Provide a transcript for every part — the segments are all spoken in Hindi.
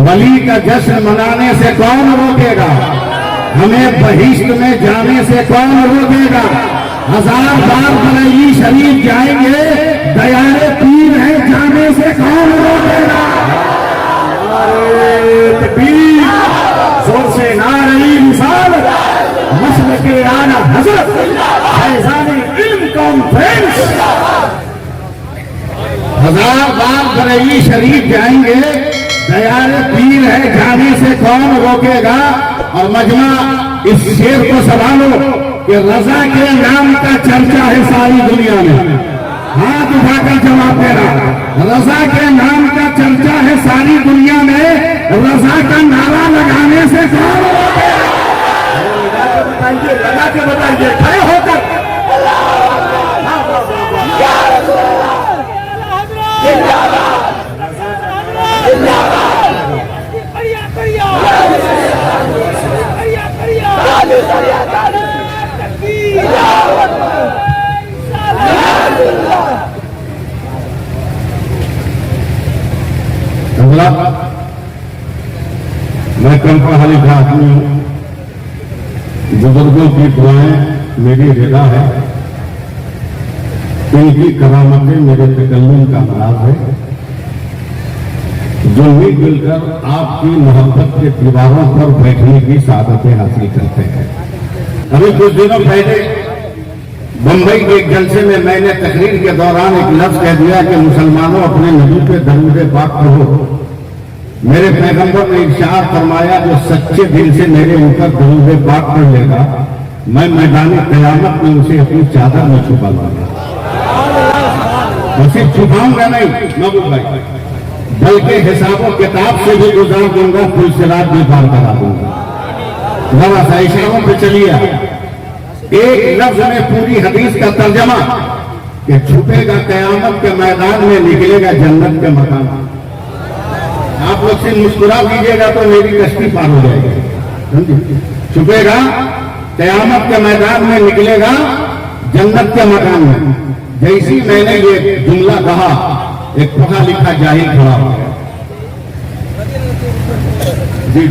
वली का जश्न मनाने से कौन रोकेगा, हमें बहिश्त में जाने से कौन रोकेगा। 1000 बार बरेली शरीफ जाएंगे, दयारे पीर है जाने से कौन रोकेगा। तकबीर, जोर से नारे रिसालत, मसलक के आला हज़रत फैज़ान इल्म कॉन्फ्रेंस। 1000 बार बरेली शरीफ जाएंगे, दयारे पीर है जाने से कौन रोकेगा। और मजमा इस शेर को संभालो कि रजा के नाम का चर्चा है सारी दुनिया में। हाथ उठाकर जवाब देना, रजा के नाम का चर्चा है सारी दुनिया में, रजा का नारा लगाने से कौन रोकेगा। बताइए, लगा के बताइए, खड़े होकर। मैं कम पढ़ा लिखा आदमी हूं, बुजुर्गों की दुआएं मेरी रिदा है, इनकी करामतें मेरे तकल्लुम का नाज है, जो मिलकर आपकी मोहब्बत के दीवारों पर बैठने की सादतें हासिल करते हैं। अभी कुछ दिनों पहले बंबई के एक जलसे में मैंने तकरीर के दौरान एक लफ्ज कह दिया कि मुसलमानों अपने नबी पे दरूद पाक पढ़ो। मेरे पैगंबर ने इरशाद फरमाया, जो सच्चे दिल से मेरे ऊपर दरूद पाक पढ़ लेगा, मैं मैदान क़यामत में उसे अपनी चादर में छुपा लूंगा। मैं सिर्फ छुपाऊंगा नहीं महबूब भाई, बल्कि हिसाबों किताब से भी गुजार दूंगा, पुलसिरात भी पार करा दूंगा। जरा सा इशारों पे चलिए। एक लफ्ज में पूरी हदीस का तर्जमा कि छुपेगा कयामत के मैदान में, निकलेगा जन्नत के मकान। आप लोग से मुस्कुरा दीजिएगा तो मेरी कश्ती पार हो जाएगी। छुपेगा कयामत के मैदान में, निकलेगा जन्नत के मकान में। जैसी मैंने ये जुमला कहा, एक पढ़ा लिखा जाहिल खड़ा हो गया। जी,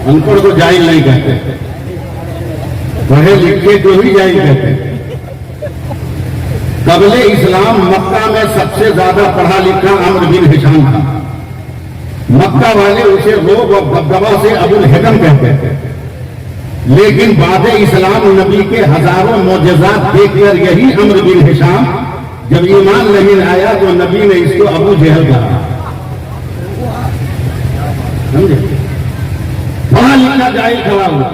अनपढ़ को जाहिल नहीं कहते, पढ़े लिखे को ही जाहिल कहते। कबले इस्लाम मक्का में सबसे ज्यादा पढ़ा लिखा अम्र बिन हिशाम था। मक्का वाले उसे रोब और दबदबा से अबुल हिकम कहते थे। लेकिन बाद इस्लाम नबी के हजारों मोजज़ात देखकर यही अम्र बिन हिशाम जब ईमान नहीं आया तो नबी ने इसको अबू जहल कहा। समझे? पढ़ा लिखा जाहिल खड़ा हुआ,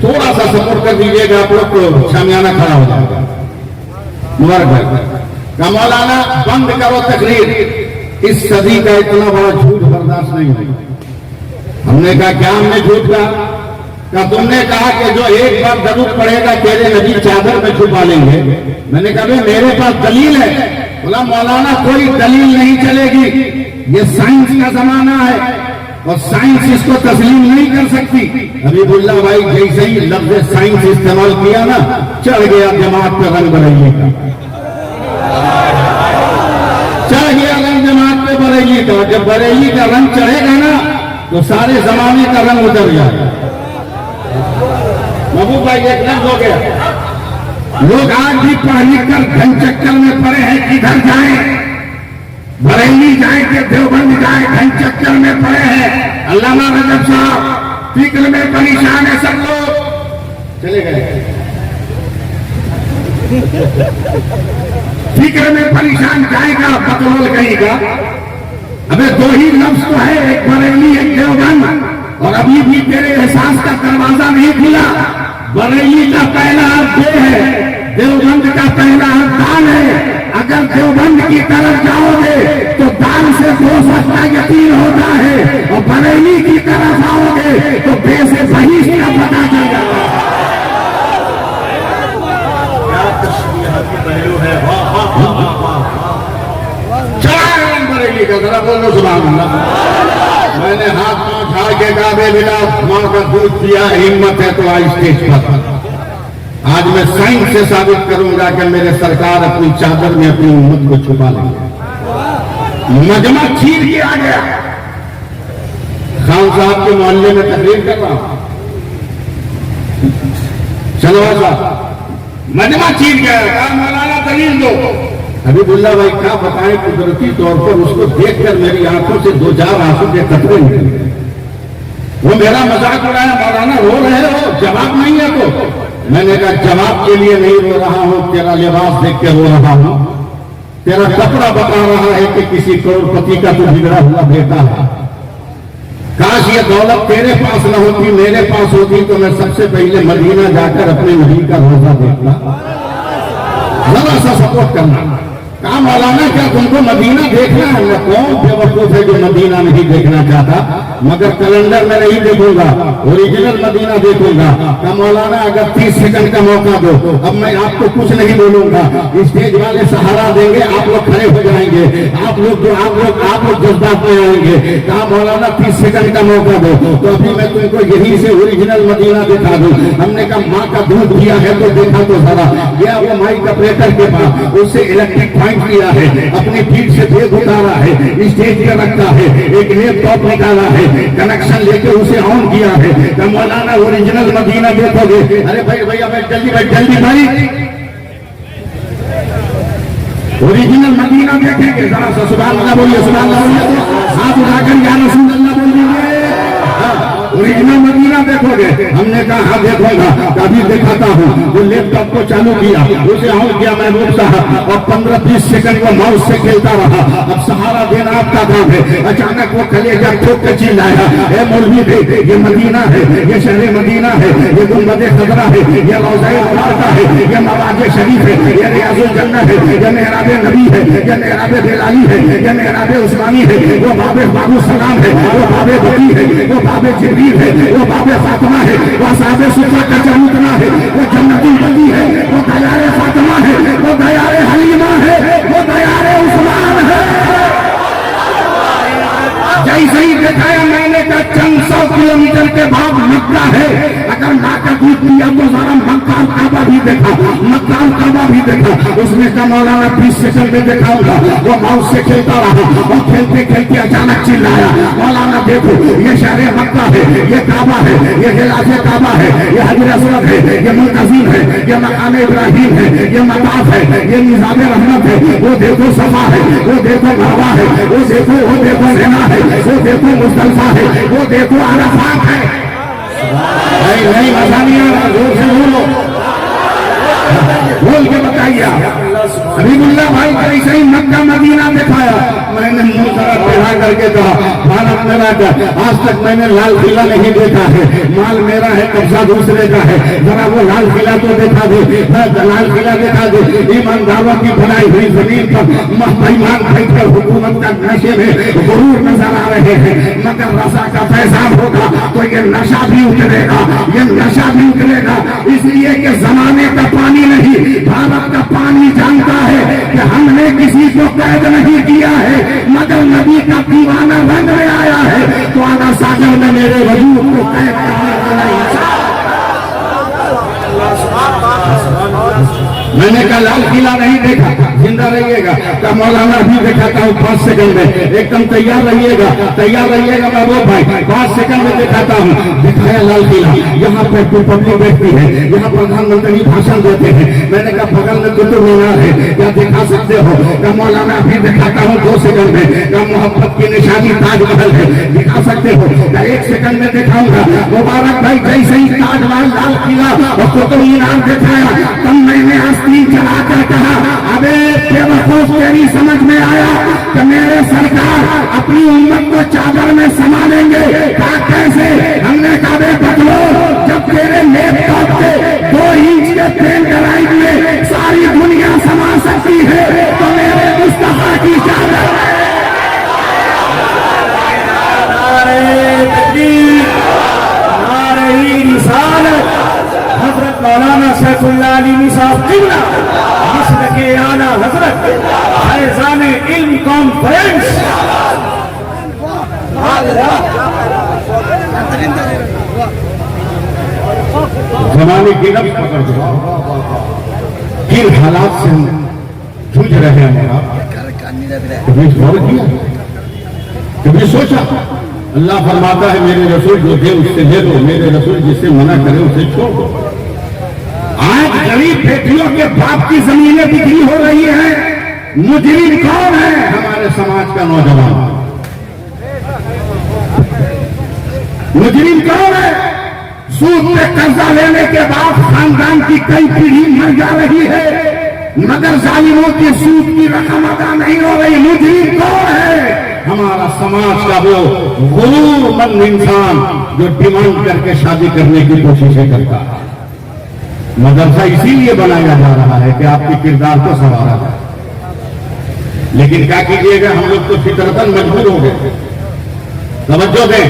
थोड़ा सा सपोर्ट कर दीजिएगा, आप लोग को शामियाना खड़ा हो जाएगा। मुबारक का मौलाना बंद करो तकरीर, इस सदी का इतना बड़ा झूठ बर्दाश्त नहीं होगा। हमने कहा क्या हमने झूठ कहा? तुमने कहा कि जो एक बार दरूद पढ़ेगा तेरे नबी चादर में छुपा लेंगे। मैंने कहा मेरे पास दलील है। बोला मौलाना कोई दलील नहीं चलेगी, ये साइंस का जमाना है और साइंस इसको तस्लीम नहीं कर सकती। हबीबुल्लाह भाई जैसे ही लफ्ज़ साइंस इस्तेमाल किया ना, चढ़ गया जमात पे रंग बरेली का, चढ़ गया रंग जमात पे बरेली का। जब बरेली का रंग चढ़ेगा ना तो सारे जमाने का रंग उतर जाएगा। महबूब भाई एक लफ्ज़ हो गया, लोग आज भी पढ़ लिख कर घन चक्कर में पड़े हैं, किधर जाए, बरेली जाए कि देवबंद जाए, घन चक्कर में पड़े हैं। अल्लामा रजब साहब फिक्र में परेशान है सब लोग, चले गए फिक्र में परेशान, जाएगा बकलोल कहेगा। अबे दो ही लफ्ज तो है, एक बरेली एक देवबंद, और अभी भी तेरे एहसास का दरवाजा नहीं खुला। बरेली का पहला अर्थ दे है, देवबंद का पहला अर्थ दान है। अगर देवबंद की तरफ जाओगे तो दान से दोस्त का यकीन होता है, और बरेली की तरफ आओगे तो बे से बहिश का पता चल जाता है। बरेली का जरा बोलो सुभान अल्लाह। मैंने हाथ पांव झाड़ के कहा बेटा मां का दूध पिया, हिम्मत है तो आज स्टेज पर। आज मैं साइंस से साबित करूंगा कि मेरे सरकार अपनी चादर में अपनी उम्मत को छुपा लेंगे। मजमा चीर के आ गया, खान साहब के मोहल्ले में तकरीर कर रहा हूं, चलवा साहब मजमा छीन गया, कहा मौलाना दलील दो। हबीबुल्लाह भाई क्या बताएं, कुदरती तौर पर उसको देखकर मेरी आंखों से दो चार आंसू के कतरे निकले। वो मेरा मजाक उड़ाया, मौलाना रो रहे हो, जवाब नहीं है तो। मैंने कहा जवाब के लिए नहीं रो रहा हूं, तेरा लिबास देख के रो रहा हूं, तेरा कपड़ा बता रहा है कि किसी करोड़पति का तो बिगड़ा हुआ बेटा है। काश ये दौलत तेरे पास न होती, मेरे पास होती तो मैं सबसे पहले मदीना जाकर अपने नबी का रोजा देखता। जरा सा सपोर्ट करना। कहा मौलाना क्या तुमको मदीना देखना है? मैं कौन बेवकूफ है जो मदीना नहीं देखना चाहता, मगर कैलेंडर में नहीं देखूंगा, ओरिजिनल मदीना देखूंगा। कहा मौलाना अगर 30 सेकंड का मौका दो, अब मैं आपको कुछ नहीं बोलूंगा, स्टेज वाले सहारा देंगे, आप लोग खड़े हो जाएंगे, आप लोग जज्बात में आएंगे। कहा मौलाना 30 सेकंड का मौका दो, तो अभी मैं तुमको यहीं से ओरिजिनल मदीना दिखा दूं। हमने कहा माँ का दूध दिया है तो देखा तो जरा। गया वो माइक ऑपरेटर के पास, उससे इलेक्ट्रिक किया है, अपनी पीठ से बेग उतारा है, स्टेज पे रखा है, एक लैपटॉप निकाला है, कनेक्शन लेके उसे ऑन किया है। तो मौलाना ओरिजिनल मदीना देखोगे? अरे भाई भैया जल्दी भाई ओरिजिनल मदीना देखेंगे, जरा सा सुभान अल्लाह बोलिए, सुभान अल्लाह बोलिए, तो हाथ उठाकर या रसूल अल्लाह बोल दीजिए। ओरिजिनल मदीना देखोगे? हमने कहा हाँ देखूंगा। कभी दिखाता हूँ। वो लैपटॉप को चालू किया, उसे ऑन किया महबूब साहब, और 15-20 सेकंड वो माउस से खेलता रहा। अब सहारा देना आपका काम है। अचानक वो कलेजा ठोक के चिल्लाया, ए मौलवी भी, ये मदीना है, ये शहर मदीना है, ये गुंबद खजरा है, ये रोज़ा मुबारका है, ये नवाज शरीफ है, ये रियाजुल जन्नत है, ये मेहराब नबी है, ये मेहराब बिलाली है, ये मेहराब उस्मानी है, वो बाबे बाबू सलाम है, वो बाबे बकी है, वो बाबे जिब्रील है, वो बाबे फातिमा है, वो साहबे सुफा का चबूतना है, वो जन्नतुल बकी है, वो दयारे फातिमा है, वो दयारे हलीमा है, वो दयारे उस्मान है। जैसे ही दिखाया मैंने कहा चंद 100 किलोमीटर के बाद मक्का है। अगर माँ का दूध पिया तो जरा मक्का काबा भी देखा, मक्का काबा भी देखा। उसने कहा मौलाना 20 सेकंड में दिखाऊंगा। वो माउस से खेलता रहा और खेलते खेलते अचानक चिल्लाया, मौलाना देखो ये शहर मक्का है, ये काबा है, ये गिलाफे काबा है, ये हजर असवद है, ये मुल्तजीम है, ये मकाम इब्राहिम है, ये मताफ है, ये निजाम रहमत है, वो देखो सफा है, वो देखो मरवा है, वो देखो मिना है, वो देखो मुस्तल्फा है, वो देखो अरफात है। नहीं मजा नहीं आ रहा, जोर से बोलो, बोल के बताइए। हबीबुल्लाह भाई कैसे ही मक्का मदीना दिखाया। मैंने मुंह जरा टेढ़ा करके कहा, भारत मेरा का, आज तक मैंने लाल किला नहीं देखा है, माल मेरा है, कब्जा दूसरे का है, जरा वो लाल किला तो देखा दे, लाल किला देखा दे। ईमानदारों की बनाई हुई जमीन पर बेईमान बैठकर हुकूमत का नशे में गुरूर नजर आ रहे हैं, मगर रजा का फैजान होगा तो ये नशा भी उतरेगा, ये नशा भी उतरेगा। इसलिए कि जमाने का पानी नहीं, भारत का पानी जानता है कि हमने किसी को कैद नहीं किया है, मगर नबी का दीवाना रंग में आया है तो आना सागर में मेरे वजूद को कैद करने वाला इंसान। मैंने कहा लाल किला नहीं देखा, जिंदा रहिएगा। क्या मौलाना भी दिखाता हूँ 5 सेकंड में, एकदम तैयार रहिएगा महबूब भाई, 5 सेकंड में दिखाता हूँ। दिखाया लाल किला, यहाँ पर पब्लिक बैठती है, यहाँ प्रधानमंत्री भाषण देते हैं। मैंने कहा बगल में कुतुब मीनार है, क्या दिखा सकते हो? क्या मौलाना भी दिखाता हूँ 2 सेकंड में। क्या मोहब्बत की निशानी ताजमहल है, दिखा सकते हो? क्या 1 सेकंड में दिखाऊंगा। मुबारक भाई जैसे ही ताजमहल, लाल किला और कुतुब मीनार दिखाया, तब मैंने आस्तीन चलाकर कहा, अबे बेवकूफ तेरी समझ में आया कि मेरे सरकार अपनी उम्मत को चादर में समा लेंगे? कहा कैसे? हमने कहा बे बदलो, जब तेरे लैपटॉप पे 2 इंच के पेन ड्राइव में सारी दुनिया समा सकती है तो मेरे मुस्तफा की चादर हजरत मौलाना सैफुल्लाह अली निसाब किबला मिस्र के आला हजरत फैजान इल्म कॉन्फ्रेंस जमाने की नब्ज पकड़ दो, किन हालात से हम जूझ रहे हैं। कभी गौर किया, कभी सोचा अल्लाह फरमाता है मेरे रसूल जो दे उससे ले लो, मेरे रसूल जिससे मना करे उसे छोड़ दो। आज गरीब बेटियों के बाप की जमीनें बिक्री हो रही हैं। मुजरिम कौन है? हमारे समाज का नौजवान। मुजरिम कौन है? सूद पे कर्जा लेने के बाद खानदान की कई पीढ़ी मर जा रही है, मगर जालिमों की सूद की रकम अदा नहीं हो रही। मुजरिम कौन है? हमारा समाज का वो गुरूरमंद इंसान जो डिमांड करके शादी करने की कोशिशें करता है। मदरसा इसीलिए बनाया जा रहा है कि आपके किरदार को संवारा जाए। लेकिन क्या कीजिएगा, हम लोग तो फितरतन मजबूर हो गए। तवज्जो दें,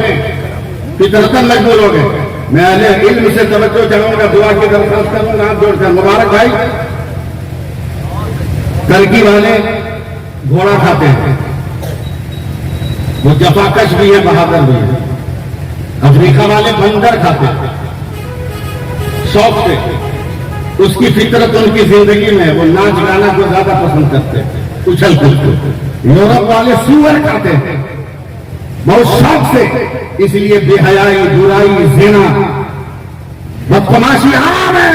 फितरतन मजबूर हो गए। मैं अहले इल्म से तवज्जो चाहूंगा, दुआ की दरख्वास्त करूंगा, हाथ जोड़कर। मुबारक भाई, टर्की वाले घोड़ा खाते हैं, वो जफाकश भी है, बहादुर भी है। अफ्रीका वाले बंदर खाते हैं शौक से, उसकी फितरत उनकी जिंदगी में, वो नाच गाना को ज्यादा पसंद करते हैं, उछल कूद को। यूरोप वाले सूअर खाते हैं बहुत शौक से, इसलिए बेहयाई, बुराई, जिना, बदतमाशी आम है।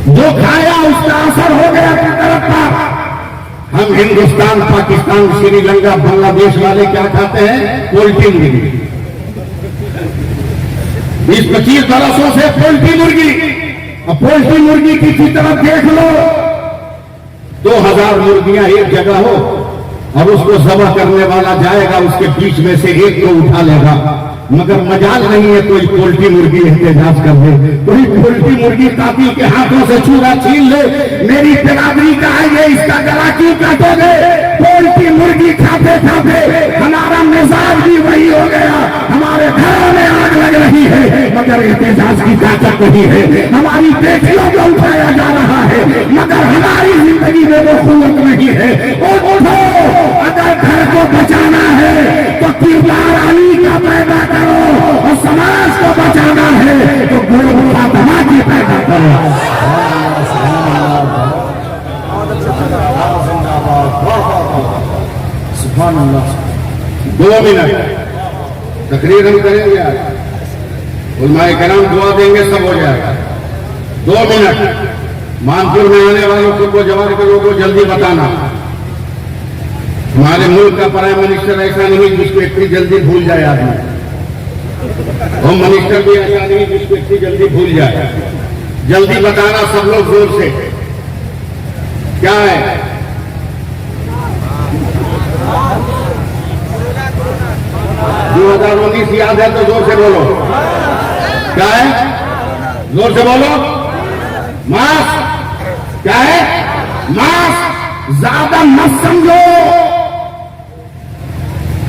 जो खाया उसका असर हो गया फितरत पर। हम हिंदुस्तान, पाकिस्तान, श्रीलंका, बांग्लादेश वाले क्या खाते हैं? पोल्ट्री मुर्गी। 20-25 बरसों से पोल्ट्री मुर्गी। अब पोल्ट्री मुर्गी की फितरत देख लो। 2000 मुर्गियां एक जगह हो और उसको ज़बह करने वाला जाएगा, उसके बीच में से एक को उठा लेगा, मगर मजाल नहीं है कोई पोल्ट्री मुर्गी एहतजाज कर दे, कोई पोल्ट्री मुर्गी कातिल के हाथों से चूरा छीन ले। मेरी बिरादरी का है ये, इसका गला क्यों काटोगे? पोल्ट्री मुर्गी खाते खाते हमारा मिजाज भी वही हो गया। हमारे घरों में आग लग रही है, मगर एहतजाज की ताकत नहीं है। हमारी बेटियों को उठाया जा रहा है, मगर हमारी जिंदगी में वो कुव्वत नहीं है। उठो, अगर घर को बचाना है तो किरदार अली का पैदा करो, और समाज को बचाना है तो गुरु फातिमा की पैदा करो। सुभान अल्लाह। 2 मिनट तकरीर हम करेंगे आज, उलमाए कराम दुआ देंगे, सब हो जाएगा। 2 मिनट मानपुर में आने वालों को, जवान के लोगों को जल्दी बताना। हमारे मुल्क का प्राइम मिनिस्टर ऐसा नहीं जिसको इतनी जल्दी भूल जाए आदमी। होम मिनिस्टर भी ऐसा नहीं जिसको इतनी जल्दी भूल जाए। जल्दी बताना सब लोग जोर से। क्या है? 2019 याद है तो जोर से बोलो। क्या है? जोर से बोलो। मास्क। क्या है? मास्क। ज्यादा मत समझो,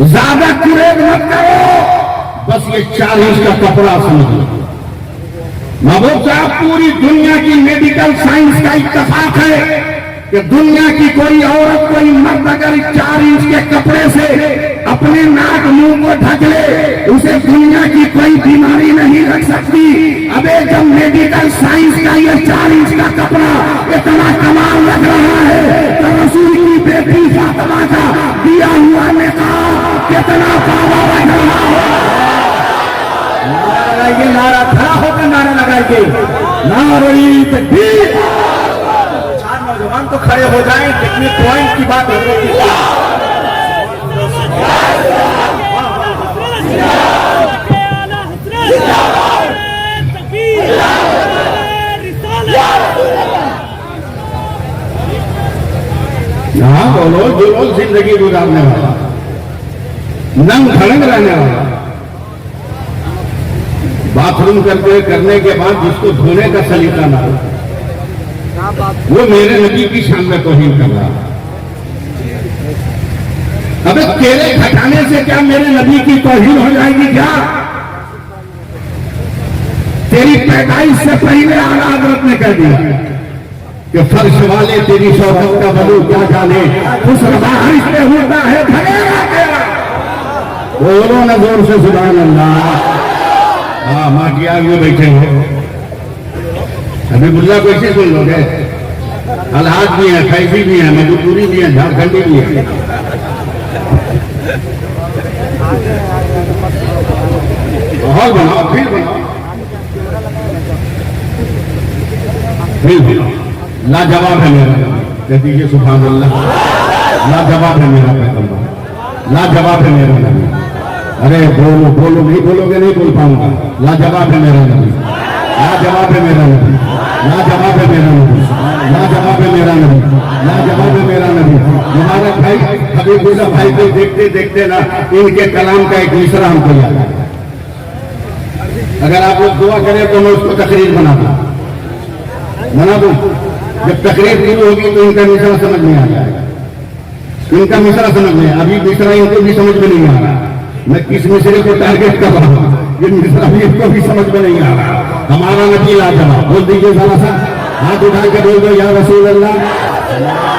ज्यादा कुरेद मत करो, बस ये 4 इंच का कपड़ा समझो। महबूब साहब, पूरी दुनिया की मेडिकल साइंस का इत्तेफाक है कि दुनिया की कोई औरत, कोई मर्द अगर 4 इंच के कपड़े से अपने नाक मुंह को ढक ले, उसे दुनिया की कोई बीमारी नहीं लग सकती। अबे जब मेडिकल साइंस का ये 4 इंच का कपड़ा इतना कमाल लग रहा है, तो रसूल की बेटी फातिमा का दिया हुआ निकाब कितना पावा लग रहा है। नारा लगाइए, नारा खड़ा होकर नारा लगाइए, नारी तकबीर। 4 नौजवान तो खड़े हो जाएं, कितने पॉइंट की बात हो रही है। यहाँ बोलो, जो लोग जिंदगी गुजारने वाला, नंग खड़ंग रहने वाला, बाथरूम करने के बाद जिसको धोने का सलीका ना हो, वो मेरे नबी की शान में तौहीन कर रहा है। अबे तेरे घटाने से क्या मेरे नबी की तौहीन हो जाएगी? क्या तेरी पैदाइश से पहले आला हज़रत ने कह दिया कि फर्श वाले तेरी शौकत का बलू क्या जाने, उस बारिश में होता है भरेगा तेरा। बोलो ना जोर से सुभान अल्लाह। हाँ, माटिया में बैठे हो, अभी बुल्ला कैसे सुन लोगे? अलहाज भी है, फैजी भी है, मजबूरी भी है, झारखंडी भी है। माहौल बनाओ, फिर बनाओ, फिर बनाओ। लाजवाब है मेरा नबी, कह दीजिए सुभान अल्लाह। लाजवाब है मेरा पैगंबर, लाजवाब है मेरा नबी। अरे बोलो बोलो, नहीं बोलोगे नहीं बोल पाऊंगा। लाजवाब है मेरा नबी, लाजवाब है मेरा नबी, लाजवाब है मेरा नबी, लाजवाब है मेरा नबी, लाजवाब है मेरा नबी। मुबारक भाई, हबीबुल्लाह भाई को देखते देखते ना इनके कलाम का एक मिसरा हमको याद आया। अगर आप लोग दुआ करें तो मैं उसको तकरीर बना दूं। जब तकरीर शुरू होगी तो इनका मिसरा समझ में आ जाएगा, इनका मिसरा समझ में। अभी मिसरा इनको भी समझ में नहीं आ रहा, मैं किस मिसरे को टारगेट कर रहा हूँ, ये मिसरा भी इनको भी समझ में नहीं आ रहा। हमारा नबी लाजवाब, बोल दीजिए जरा सा, हाथ उठा के बोल दो या रसूल अल्लाह,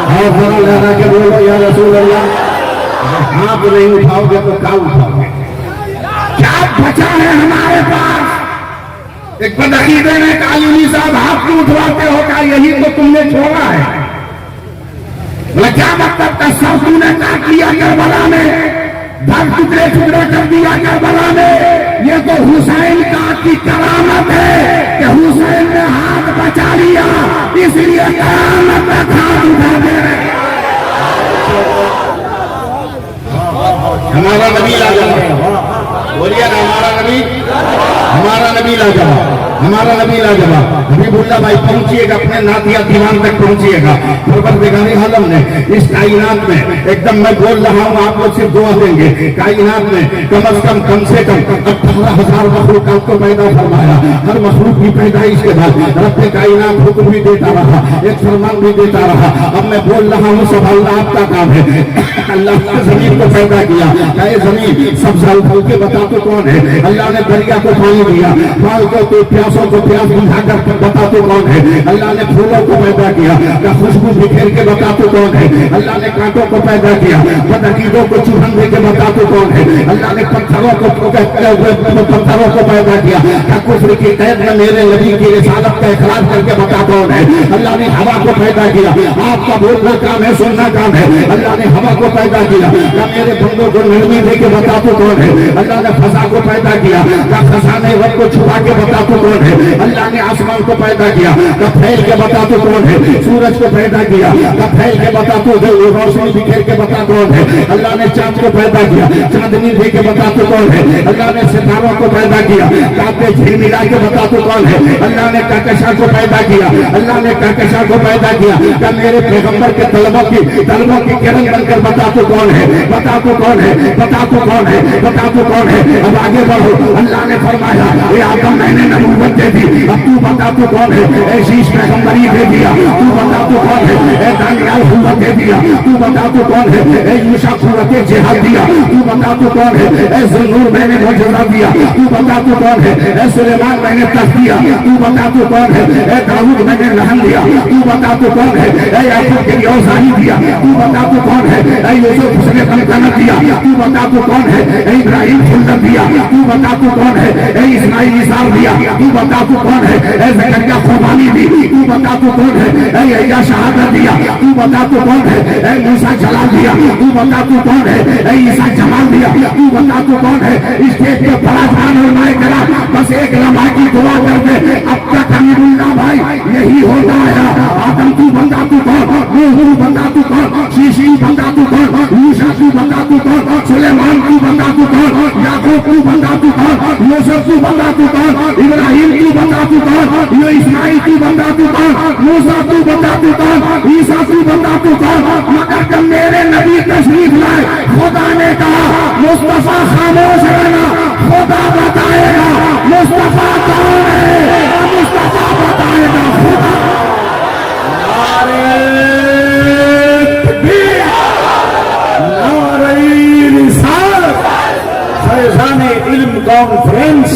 और जरा लहरा के बोल दो या रसूल अल्लाह। हाथ नहीं उठाओगे तो क्या उठाओगे? क्या बचा है हमारे पास? एक बदअकीदे ने कालूनी साहब हाथ क्यों उठवाते हो, क्या यही तो तुमने छोड़ा है? बोला क्या मतलब का सब तूने काट लिया करबला में, धर टुकड़े टुकड़े कर दिया करबला में। ये तो हुसैन का की करामत है कि हुसैन ने हाथ बचा लिया, इसलिए करामत का हाथ उठा दे रहे। हमारा नबी लाजवाब, बोलिए ना हमारा नबी, हमारा नबी लाजवाब, हमारा नबी लाजवाब। हबीबुल्लाह भाई पहुंचिएगा, अपने नातिया दीवान तक पहुंचिएगा। परवरदिगारे आलम ने इस कायनात में, एकदम मैं बोल रहा हूं, आप लोग सिर्फ दुआ देंगे, कायनात में कम से कम 18,000 मखलूकात को पैदा फरमाया। हर मखलूक की पैदाइश के बाद रब्बे कायनात हुक्म भी देता रहा, एक फरमान भी देता रहा। अब मैं बोल रहा हूं, सब अल्लाह आपका काम है। अल्लाह ने जमीन को पैदा किया, जमीन सब जल फल के बता तो कौन है? अल्लाह ने दरिया को पानी दिया, फल को तो प्यासों को प्यास बुझाकर बता तो कौन है? अल्लाह ने फूलों को पैदा किया, खुशबू बिखेर के बता तो कौन है? अल्लाह ने कांटों को पैदा किया, बदअकीदों को चुभन दे के बता तो कौन है? अल्लाह ने पत्थरों को पैदा किया, कुफ्र की कैद में मेरे नबी की रिसालत का इखराज करके बता कौन है? अल्लाह ने हवा को पैदा किया, आपका बोलना काम है, सुनना काम है। अल्लाह ने हवा को पैदा किया, मेरे बंदों को नरमी दे के बता तो कौन है? अल्लाह ने फसा को पैदा किया, खजाने रब को छुपा के बता तो कौन है? अल्लाह ने आसमान को पैदा किया, फैल के बता तो कौन है? सूरज को पैदा किया, फैल के बता तो रोशनी बिखेर के बता कौन है? अल्लाह ने चांद को पैदा किया, चांदनी दे के बता तो कौन है? अल्लाह ने सितारों को पैदा किया, कांटे झिलमिला के बता तो कौन है? अल्लाह ने कहकशा को पैदा किया, अल्लाह ने कहकशा को पैदा किया, क्या मेरे पैगंबर के तलबों की किरण बनकर बता तो कौन है? बता तो कौन है? बता तो कौन है? बता तो कौन है? अब आगे बढ़ो। अल्लाह ने फरमाया, ये आदम मैंने नबूवत दे दी, अब तू बता तो कौन है? शीश पैगंबरी दे दिया, तू बता तो कौन है? दानियाल हुआ दे दिया, तू बता तो कौन है? यूशा कुव्वत जिहाद दिया, तू बता तो कौन है? ज़ुन्नूर मैंने मुजज़ा दिया, तू बता तो कौन है? सुलेमान मैंने तख दिया, तू बता तो कौन है? दाऊद मैंने रहम दिया, तू बता तो कौन है? याकूब के लिए औज़ारी दिया, तू बता तो कौन है? यूसुफ उसने सल्तनत दिया, तू बता तो कौन है? इब्राहिम खुल्दत दिया, तू बता तो कौन है? इस्माइल निसार दिया, तू बता तो कौन है? ज़करिया कुर्बानी दी, तू बता तो कौन है? या शहादत दिया, तू बता तो कौन है? मूसा जलाल दिया, तू बता तो कौन है? ईसा जमाल दिया, तू बता तो कौन है? स्टेज पे बड़ा जान और नाय करा, बस एक लम्हा की दुआ कर दे, अब तक हबीबुल्लाह भाई यही होता है। आदम तू बता तो कौन? नूह बता तो कौन? शीशी बता तो कौन? मूसा तू बता तो कौन? सुलेमान तू बता तो कौन? याकूब तू बता तो कौन? यूसुफ तू बता तो कौन? इब्राहिम तू बता तो कौन? ये इस्माइल तू बता तो कौन? मूसा तू बता तो कौन? ईसा तू बता तो कौन? मगर जब मेरे नबी तशरीफ लाए, खुदा ने कहा मुस्तफा खामोश रहना, खुदा बताएगा मुस्तफा कौन है, मुस्तफा बताएगा खुदा। इल्म कॉन्फ्रेंस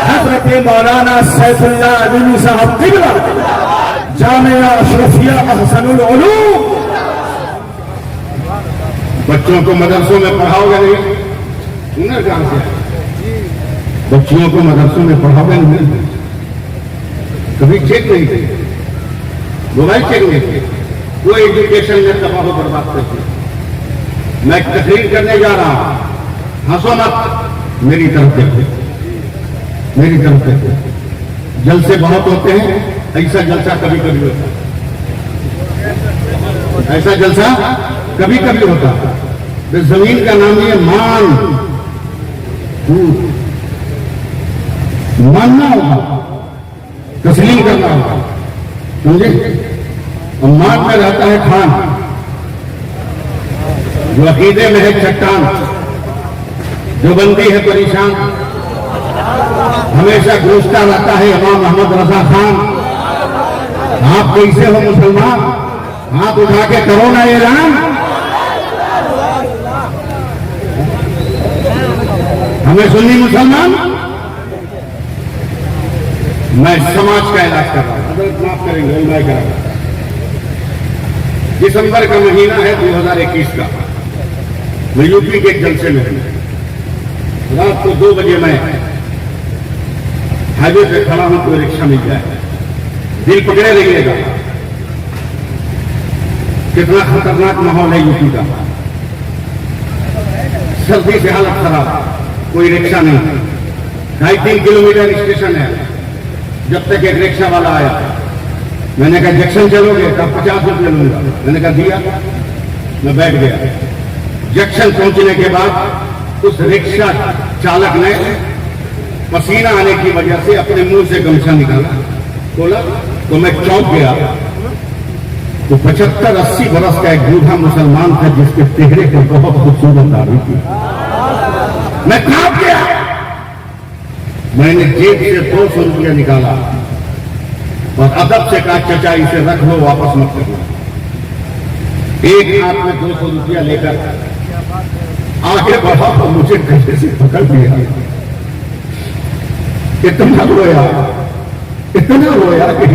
हजरत मौलाना सैफुल्लाह अदीमी साहब किबला, जामिया अशरफिया अहसनुल उलूम। बच्चों को मदरसों में पढ़ाओगे नहीं? उन्हें कहां से? बच्चियों को मदरसों में पढ़ाओगे नहीं? कभी चेक नहीं थे, मोबाइल चेक नहीं थे, वो एजुकेशन में तबाह बर्बाद करते। मैं तकरीर करने जा रहा हूं, हंसो मत, मेरी तरफ देखो। मेरी तरफ से जलसे बहुत होते हैं, ऐसा जलसा कभी कभी होता है, ऐसा जलसा कभी कभी होता है। तो जमीन का नाम है मान, मानना होगा, तस्लीम करना होगा, समझे। और मान में रहता है खान, जो अकीदे में है चट्टान, जो बंदी है परेशान, हमेशा गूंजता रहता है इमाम मोहम्मद रजा खान। आप कैसे हो मुसलमान, हाथ उठा के करो ना ऐलान, हमें सुन्नी मुसलमान। मैं समाज का इलाज कर रहा हूं, माफ करेंगे, मैं कर रहा हूं। दिसंबर का महीना है 2021 का, मैं यूपी के एक जलसे में हूं। रात को 2 बजे मैं हाईवे पे खड़ा हूं, कोई रिक्शा मिल जाए, दिल पकड़े रहिएगा, कितना खतरनाक माहौल है यूपी का। सर्दी से हालत खराब, कोई रिक्शा नहीं, 2.5-3 किलोमीटर स्टेशन है। जब तक एक रिक्शा वाला आया, मैंने कहा जंक्शन चलोगे, तब 50 रुपये लूंगा। मैंने कहा दिया, मैं बैठ गया। जंक्शन पहुंचने के बाद उस रिक्शा चालक ने पसीना आने की वजह से अपने मुंह से गमछा निकाला, बोला तो मैं चौंक गया। तो 75-80 बरस का एक बूढ़ा मुसलमान था, जिसके चेहरे को बहुत खूबसूरत दाढ़ी थी। मैं कांप गया। मैंने जेब से 200 रुपया निकाला और अदब से कहा चाचा इसे रख लो, वापस मत करना। एक हाथ में 200 रुपया लेकर आगे बढ़ा तो मुझे गले से पकड़ लिया। इतना रोया कि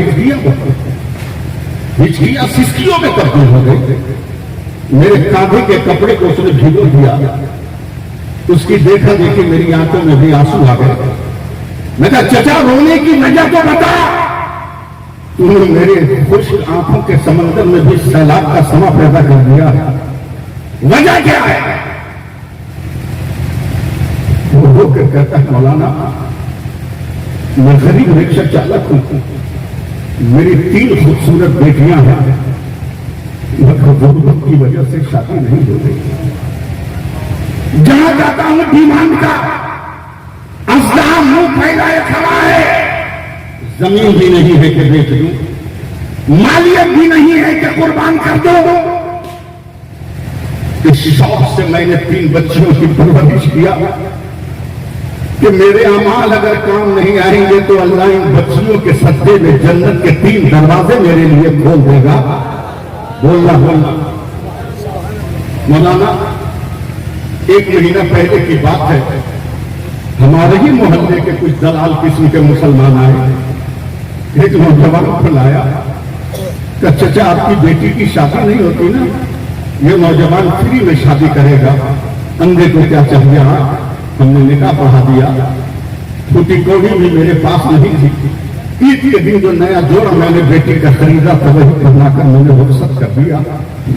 हिचकियां सिसकियों में तब्दील हो गई। मेरे कांधे के कपड़े को उसने भिगो दिया। उसकी देखा देखी मेरी आंखों में भी आंसू आ गए। मैं कहा चाचा रोने की वजह तो बता। तूने मेरे खुश्क आंखों के समंदर में भी सैलाब का समा पैदा कर दिया, वजह क्या है? वो होकर कहता है मौलाना मैं गरीब रिक्शा चालक हूं, मेरी 3 खूबसूरत बेटियां हैं, मगर गुर्बत की वजह से शादी नहीं हो रही। जहां जाता हूं डिमांड का असदा मुंह फैलाए खड़ा है। जमीन भी नहीं है कि बेच दूं, मालियत भी नहीं है कि कुर्बान कर दो। इस शौक से मैंने 3 बच्चियों की परवरिश किया कि मेरे अमाल अगर काम नहीं आएंगे तो अल्लाह इन बच्चियों के सत्ते में जन्नत के 3 दरवाजे मेरे लिए खोल देगा। बोलना मौलाना 1 महीना पहले की बात है, हमारे ही मोहल्ले के कुछ दलाल किस्म के मुसलमान आए। एक नौजवान को लाया, चाचा आपकी बेटी की शादी नहीं होती ना, ये नौजवान फ्री में शादी करेगा, अंधे को क्या चाहिए। हमने निकाह पढ़ा दिया। फूटी कौड़ी भी मेरे पास नहीं थी। ईद के दिन जो नया जोड़ा मैंने बेटी का खरीदा था वही बनाकर मैंने रुखसत कर दिया।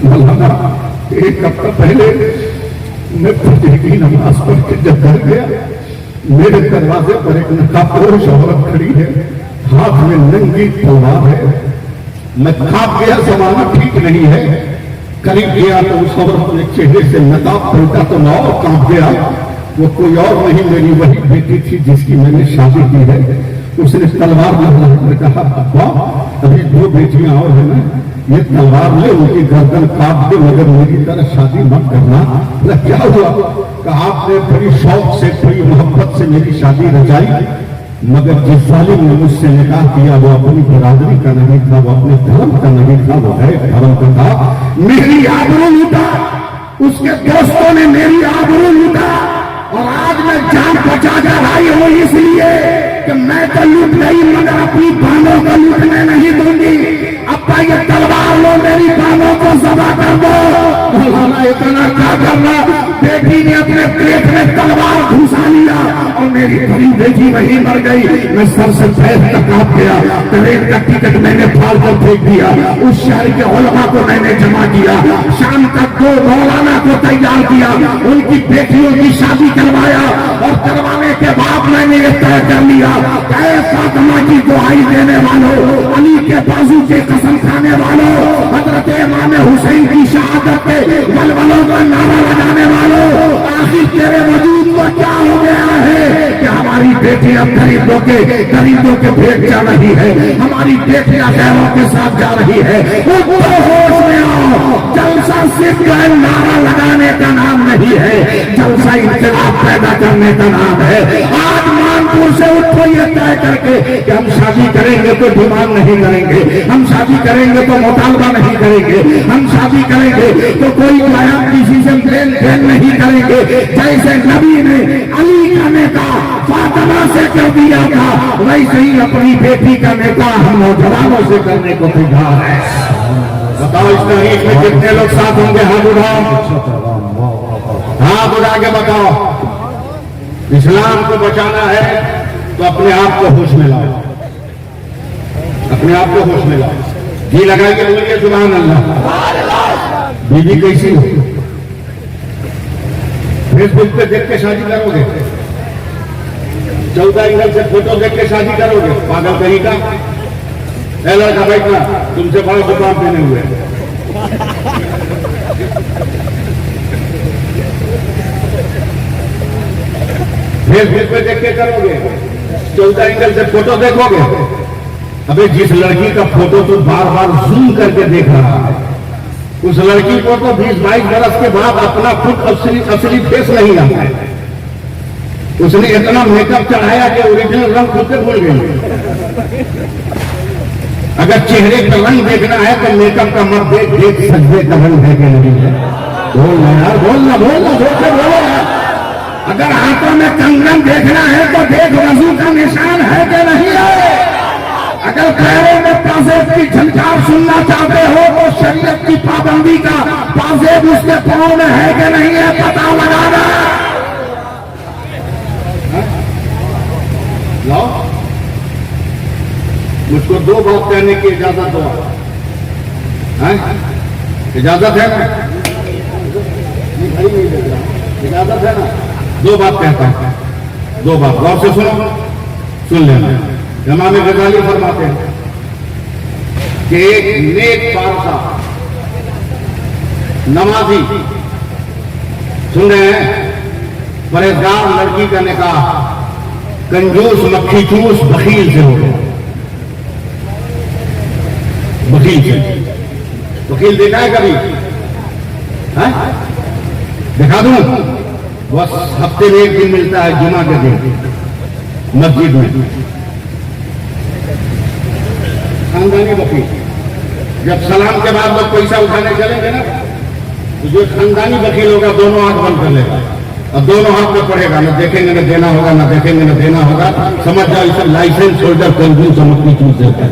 मौलाना 1 हफ्ता पहले मैं फजर की नमाज पढ़ के जब घर गया, मेरे दरवाजे पर एक नकाबपोश औरत खड़ी है, हाथ में नंगी तलवार है। मैं कांप गया, जमाना ठीक नहीं है। करीब गया तो उस औरत ने चेहरे से नकाब पलटा तो मैं और कांप गया। वो कोई और नहीं, मेरी वही बेटी थी जिसकी मैंने शादी की है। उसने तलवार में कहा अब्बा अभी 2 बेटियां और है ना, ये तलवार ले उनकी गर्दन काट दे, मगर मेरी तरह शादी मत करना। क्या हुआ? कहा आपने बड़ी शौक से बड़ी मोहब्बत से मेरी शादी रचाई, मगर जिस जालिम ने मुझसे निकाह किया वो अपनी बिरादरी का नहीं था, वो अपने धर्म का नहीं था, वो है धर्म का था। मेरी आबरू लूटा, उसके दोस्तों ने मेरी आबरू लूटा, और आज मैं जान बचा कर आई हूं इसलिए कि मैं तो लूट गई मगर अपनी बहनों को लूटने नहीं दूंगी। अब्बा ये तलवार लो, मेरी बहनों को ज़बह कर दो। मौलाना इतना क्या करना, बेटी ने अपने पेट में तलवार घुसा लिया और मेरी बड़ी बेटी वहीं मर गई। मैं सर से पैर तक कांप गया। ट्रेन का टिकट मैंने फाड़ कर फेंक दिया। उस शहर के उलमा को मैंने जमा किया। शाम तक 2 मौलाना को तैयार किया, उनकी बेटियों की शादी करवाया और करवाने के बाद मैंने ये तय कर लिया, फातिमा की दुआई देने वालों, अली के बाजू के कसम खाने वालों, हजरत इमाम हुसैन की शहादत पे बलबलों का नारा लगाने वालों, आखिर तेरे वजूद को क्या हो गया है कि हमारी बेटी अब गरीबों के भेंट जा रही है, हमारी बेटियां गैरों के साथ जा रही है। होश में आओ, जलसा सिर्फ नारा लगाने का नाम नहीं है, जलसा इनकलाब पैदा करने का नाम है। आज मानपुर से उठो ये तय करके कि हम शादी करेंगे तो डिमांड नहीं करेंगे, हम शादी करेंगे तो मुतालबा नहीं करेंगे, हम शादी करेंगे तो कोई बयान डिसीजन फेल नहीं करेंगे। जैसे नबी ने अली का नेता फातिमा से कर दिया था, वैसे ही अपनी बेटी का नेता हम नौजवानों से करने को तैयार है। बताओ इस तारीख में कितने लोग साथ होंगे? हाथ उठाओ, हाथ उठा के बताओ। इस्लाम को बचाना है तो अपने आप को होश में लाओ, अपने आप को होश में लाओ। जी लगा के बोलिए सुभान अल्लाह। बीवी कैसी हो? फेसबुक पे देख के शादी करोगे? 14 एंगल से फोटो देख के शादी करोगे? पागल तरीका। लड़का बैठना, तुमसे बड़ा दुकान पहने हुए फेसबुक पे देख के करोगे? 14 एंगल से फोटो देखोगे? अबे जिस लड़की का फोटो तू बार बार जूम करके देख रहा है, उस लड़की को तो 20-22 बरस के बाद अपना खुद असली फेस नहीं आता है। उसने इतना मेकअप चढ़ाया कि ओरिजिनल रंग खुद से भूल गई। अगर चेहरे का रंग देखना है तो मेकअप का मत देख सजदे का रंग है कि नहीं है। बोलना यार, बोलना जोर से बोलो यार। अगर हाथों में कंगन देखना है तो देख वजू का निशान है कि नहीं है। अगर पैरों में पाजेब की झंझार सुनना चाहते हो तो शरीयत की पाबंदी का पाजेब उसके पाँव में है कि नहीं है, पता लगाना। लाओ, मुझको 2 बात कहने की इजाजत दो। इजाजत है ना? इजाजत है ना? 2 बात कहता हूं, 2 बात गौर से सुन लेना। इमाम गजाली फरमाते हैं कि एक नेक पारसा नमाजी, सुन रहे हैं, परहेजगार लड़की का निकाह कंजूस मक्खी चूस बखील से हो गया। वकील देखा है कभी? दिखा दूं? बस हफ्ते में 1 दिन मिलता है, जुमा के दिन मस्जिद में। खानदानी वकील, जब सलाम के बाद लोग पैसा उठाने चलेंगे ना, तो जो खानदानी वकील होगा दोनों आंख बंद कर लेगा और दोनों हाथ में पड़ेगा, न देखेंगे न देना होगा, न देखेंगे न देना होगा। समझ जाओ इसे लाइसेंस होल्डर कंजूस मक्खी चूस देता है।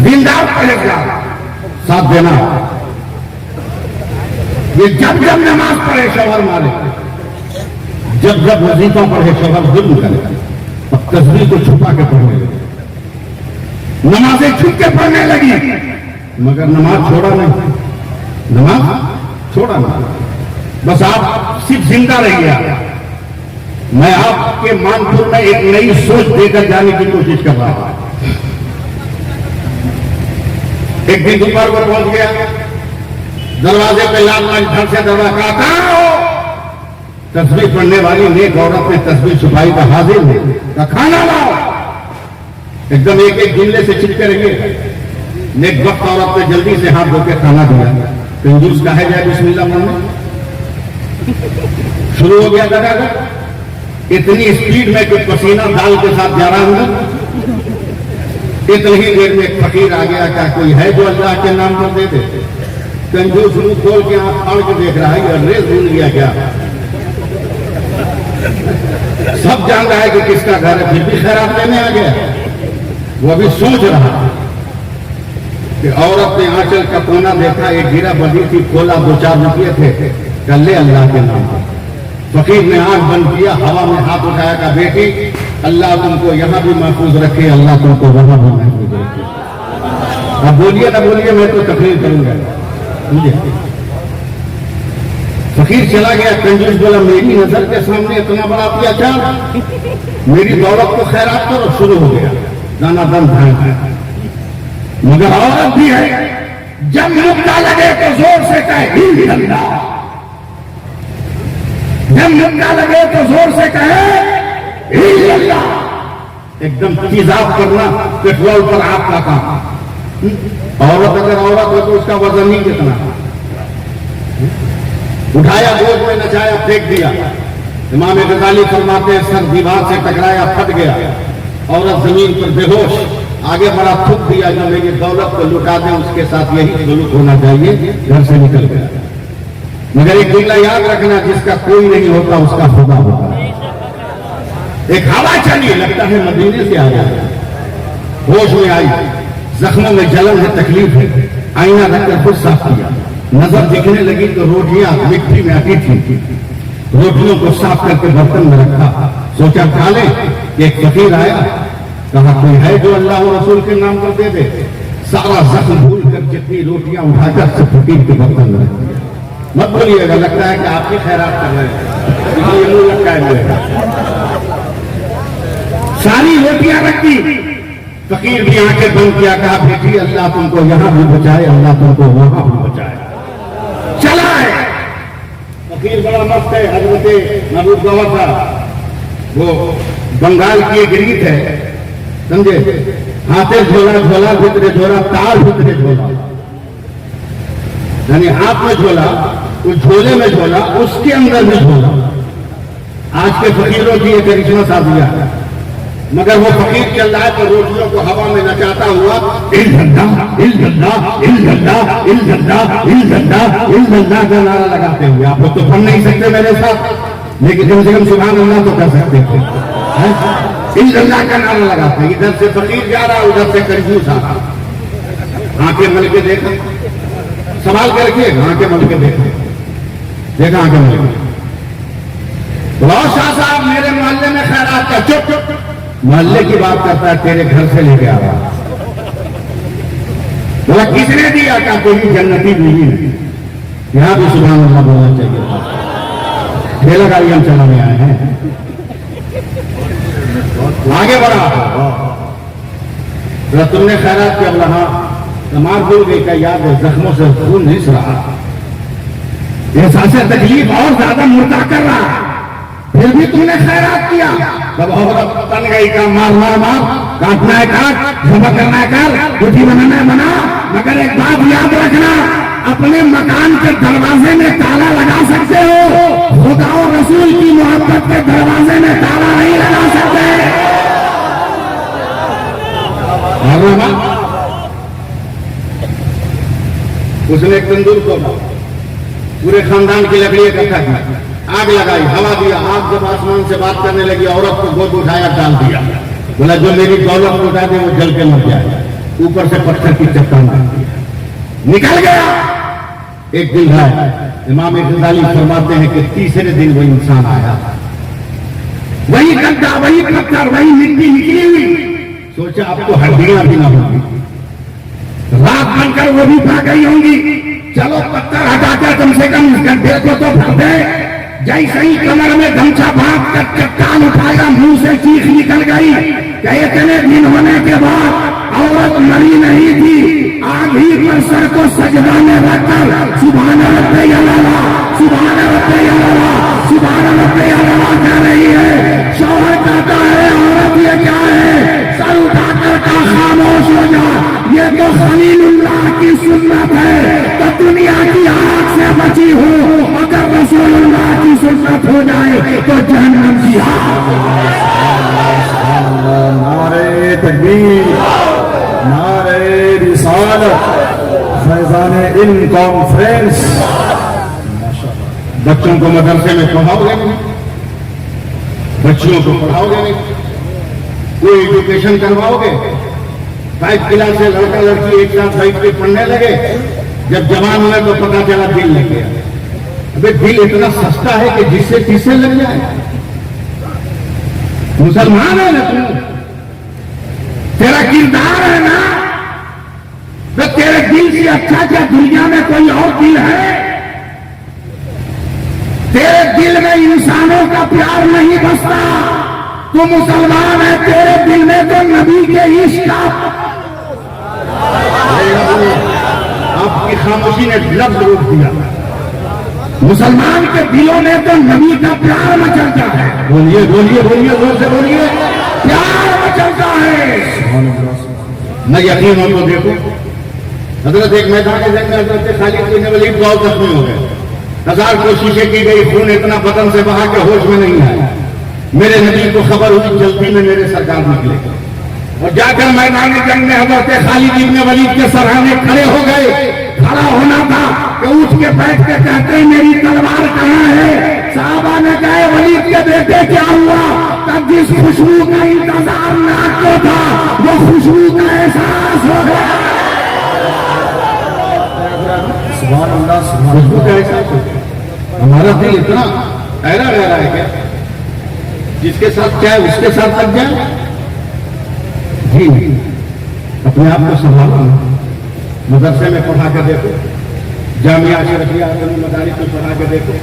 दीनदार परहेजगार साथ देना। ये जब नमाज पढ़े शौहर मारे, जब वजीफा पढ़े शौहर जुल्म करे, अब तस्बीह को छुपा के पढ़ने लगे, नमाजें छुप के पढ़ने लगी, मगर नमाज छोड़ा नहीं, नमाज छोड़ा नहीं। बस आप सिर्फ जिंदा रह गया। मैं आपके मानपुर में एक नई सोच देकर जाने की कोशिश कर रहा हूं। एक दिन दोपहर को पहुंच गया, दरवाजे पे लाल घर से दरवाजा, कहां हो? तस्बीह पढ़ने वाली नेक औरत ने तस्बीह छुपाई का हाजिर है, खाना लाओ। एकदम एक जुमले से चिपके रहिए। नेक वक्त औरत ने जल्दी से हाथ धोके खाना दिया। कंजूस कहा जाए बिस्मिल्लाह पढ़ने शुरू हो गया था। इतनी स्पीड में कि पसीना दाल के साथ जा रहा हूं। इतनी ही देर में एक फकीर आ गया, क्या कोई है जो अल्लाह के नाम पर दे दे? कंजूस मुंह खोल के आंख फाड़ के देख रहा है, ये रेस भूल गया क्या? सब जान रहा है कि किसका घर है, फिर भी खैरात लेने आ गया। वो अभी सोच रहा कि औरत ने आंचल का कोना देखा, एक गिरा बदी थी, खोला, 2-4 रुपये थे, कर ले अल्लाह के नाम पर। फकीर ने आंख बंद किया, हवा में हाथ उठाया, का बेटी अल्लाह तुमको यहां भी महफूज रखे, अल्लाह तुमको वहां भी महफूज रखे। अब बोलिए ना बोलिए, मैं तो तकरीर करूंगा। फकीर चला गया। कंजूस बोला मेरी नजर के सामने इतना बड़ा अत्याचार, मेरी दौलत को खैरात करो। शुरू हो गया दाना दम धान। मगर औरत भी है, जब मुक्का लगे तो जोर से कहे इल्लल्लाह, जब मुक्का लगे तो जोर से कहे इल्लल्लाह। एकदम तेजाब करना पेट्रोल पर आग का काम। औरत अगर औरत हो तो उसका वजन ही कितना, उठाया गोद में नचाया फेंक दिया। इमाम गजाली फरमाते हैं सर दीवार से टकराया फट गया, औरत जमीन पर बेहोश, आगे बड़ा थूक दिया जो मेरी दौलत को लुटा दें उसके साथ यही सलूक होना चाहिए, घर से निकल गया। मगर एक जुमला याद रखना, जिसका कोई नहीं होता उसका खुदा होता है। एक हवा चली, लगता है मदीने से आ गया, होश में आई, जख्मों में जलन है, तकलीफ है, आईना रखकर खुद साफ किया, नजर दिखने लगी तो रोटियां मिट्टी में अटी थी, रोटियों को साफ करके बर्तन में रखा, सोचा खा ले। एक फकीर आया, कहा कोई है जो अल्लाह और रसूल के नाम पर दे दे। सारा जख्म भूल कर जितनी रोटियां उठाकर सब फकीर के बर्तन में रख दिया। मत बोलिएगा, लगता है कि आपकी खैरात कर रहे हैं, ये मुंह लटकाए हुए हैं। सारी रोटियां रख दी, फकीर भी आंखें बंद किया, कहा बेटी अल्लाह तुमको यहां भी बचाए, अल्लाह तुमको वहां भी बचाए। चला है फकीर बड़ा मस्त है, हजरत महबूब गौर था, वो बंगाल की एक रीत है, समझे, हाथे झोला, झोला भितरे झोला, तार भितरे झोला, यानी हाथ में झोला, उस झोले में झोला, उसके अंदर भी झोला। आज के फकीरों की ये करिश्मा साजिया है। मगर वो फकीर चल रहा है तो रोटियों को हवा में नचाता हुआ इल्लल्लाह इल्लल्लाह इल्लल्लाह इल्लल्लाह इल्लल्लाह इल्लल्लाह का नारा लगाते हुए। आप लोग तो पढ़ नहीं सकते मेरे साथ, लेकिन कम से कम सुभान अल्लाह तो कर सकते थे। इल्लल्लाह का नारा लगाते, इधर से फकीर जा रहा, उधर से कंजूस आ रहा। आंखें मल के देखा, सवाल करके आंखें मल के देखा आंखें मल के। शाह साहब मेरे मोहल्ले में खैरात का, चुप, मोहल्ले की बात करता है, तेरे घर से लेके आ रहा। बोला किसने दिया? क्या कोई जन्नती बीवी नहीं। यहां भी सुभान अल्लाह बोलना चाहिए। ठेला गाड़ी हम चलाने आए हैं, आगे बढ़ा। तो तुमने खैरात किया? बोला हाँ। तमार भूल गई क्या? याद है, जख्मों से खून नहीं रहा, एहसास तकलीफ और ज्यादा मुर्दा कर रहा, फिर भी तुमने खैरात किया। तब औरत तन गई का मार मार मार, काटना है काट, जमा करना है कर, रोटी बनाना है बना। मगर एक बात याद रखना, अपने मकान के दरवाजे में ताला लगा सकते हो, खुदा और रसूल की मोहब्बत के दरवाजे में ताला नहीं लगा सकते। उसने एक तंदूर को पूरे खानदान की लकड़ी इकट्ठा की, आग लगाई, हवा दिया, आग जब आसमान से बात करने लगी, औरत को गोद उठाया, डाल दिया। बोला जो मेरी दौलत को उठा दे वो जल के मर जाए। ऊपर से पत्थर की चट्टान निकल गया। एक दिन है, इमाम गजाली फरमाते हैं कि तीसरे दिन वो इंसान आया, वही गड्ढा, वही पत्थर, वही मिट्टी निकली हुई। सोचा अब तो हड्डियां भी ना होंगी, रात बनकर वो भी भाग गई होंगी। चलो पत्थर हटाकर कम से कम इस गड्ढे को तो भर दे। जैसे ही कमर में गमछा बांध कर चट्टान उठाया, मुंह से चीख निकल गई। इतने दिन होने के बाद औरत मरी नहीं थी, आग ही पर सर को सजदा में रखकर सुभान रब्बे अल्लाह, सुभान रब्बे अल्लाह, सुभान रब्बे अल्लाह कह रही है। शौहर कहता है औरत ये क्या है? सर उठाकर का खामोश हो जा, ये तो खलीलुल्लाह की सुन्नत है। तो दुनिया की आग से बची हो, अगर रसूलुल्लाह की सुन्नत हो जाए तो जहन्नम की आग। नारे तकबीर, नारे रिसालत, फैज़ान इल्म कॉन्फ्रेंस। बच्चों को मदरसे में पढ़ाओगे नहीं, बच्चियों को पढ़ाओगे नहीं, कोई एजुकेशन करवाओगे? 5 क्लास से लड़का लड़की एक साथ बैठ के पढ़ने लगे, जब जवान हुए तो पता चला दिल लग गया। अबे दिल इतना सस्ता है कि जिससे तीसरे लग जाए। मुसलमान है ना तू, तेरा किरदार है ना, तो तेरे दिल से अच्छा क्या दुनिया में कोई और दिल है? दिल में इंसानों का प्यार नहीं बसता। तू मुसलमान है, तेरे दिल में तो नबी के इश्क का। आपकी खामोशी ने लफ्ज रोक दिया। मुसलमान के दिलों में तो नबी का प्यार मचलता है। बोलिए बोलिए बोलिए, जोर से बोलिए, प्यार मचलता है। मैं यकीन हो तो देखो, हजरत एक मैदान जंग में हजरत खालिद बिन वलीद बहुत जख्मी हो गए। 1000 कोशिशें की गई, खून इतना बदन से बहा के होश में नहीं आया। मेरे नबी को खबर हुई, जल्दी में मेरे सरकार निकले और जाकर मैदान जंग में हजरत खालिद बिन वलीद के सराहने खड़े हो गए। खड़ा होना था कि उठ के बैठ के कहते हैं मेरी तलवार कहाँ है। साहबा ने कहा वलीद के बेटे क्या हुआ? तब जिस खुशबू का इंतजार नाक को था, वो खुशबू का एहसास हो गया। खुशबू का एहसास हो गया। हमारा दिल इतना ऐरा रह रहा है क्या? जिसके साथ चाहे उसके साथ लग जाए। जी अपने आप को संभालो। मदरसे में पढ़ा कर देखो, जामिया शरफिया मदारिस में पढ़ा के देखो,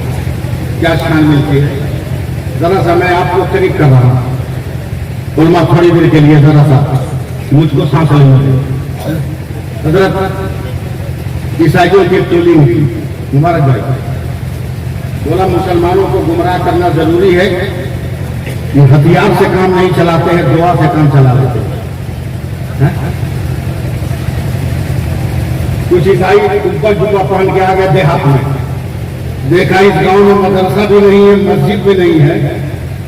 क्या शान मिलती है। जरा सा मैं आपको करीब कर रहा हूं, उलमा थोड़ी देर के लिए जरा सा मुझको सांस लेने दे। हजरत ईसाइयों की टोली मुबारक भाई बोला मुसलमानों को गुमराह करना जरूरी है, ये हथियार से काम नहीं चलाते हैं, दुआ से काम चला लेते हैं। कुछ ईसाई ऊपर जुब्बा पहन के आ गए देहात में, देखा इस गांव में मदरसा भी नहीं है, मस्जिद भी नहीं है।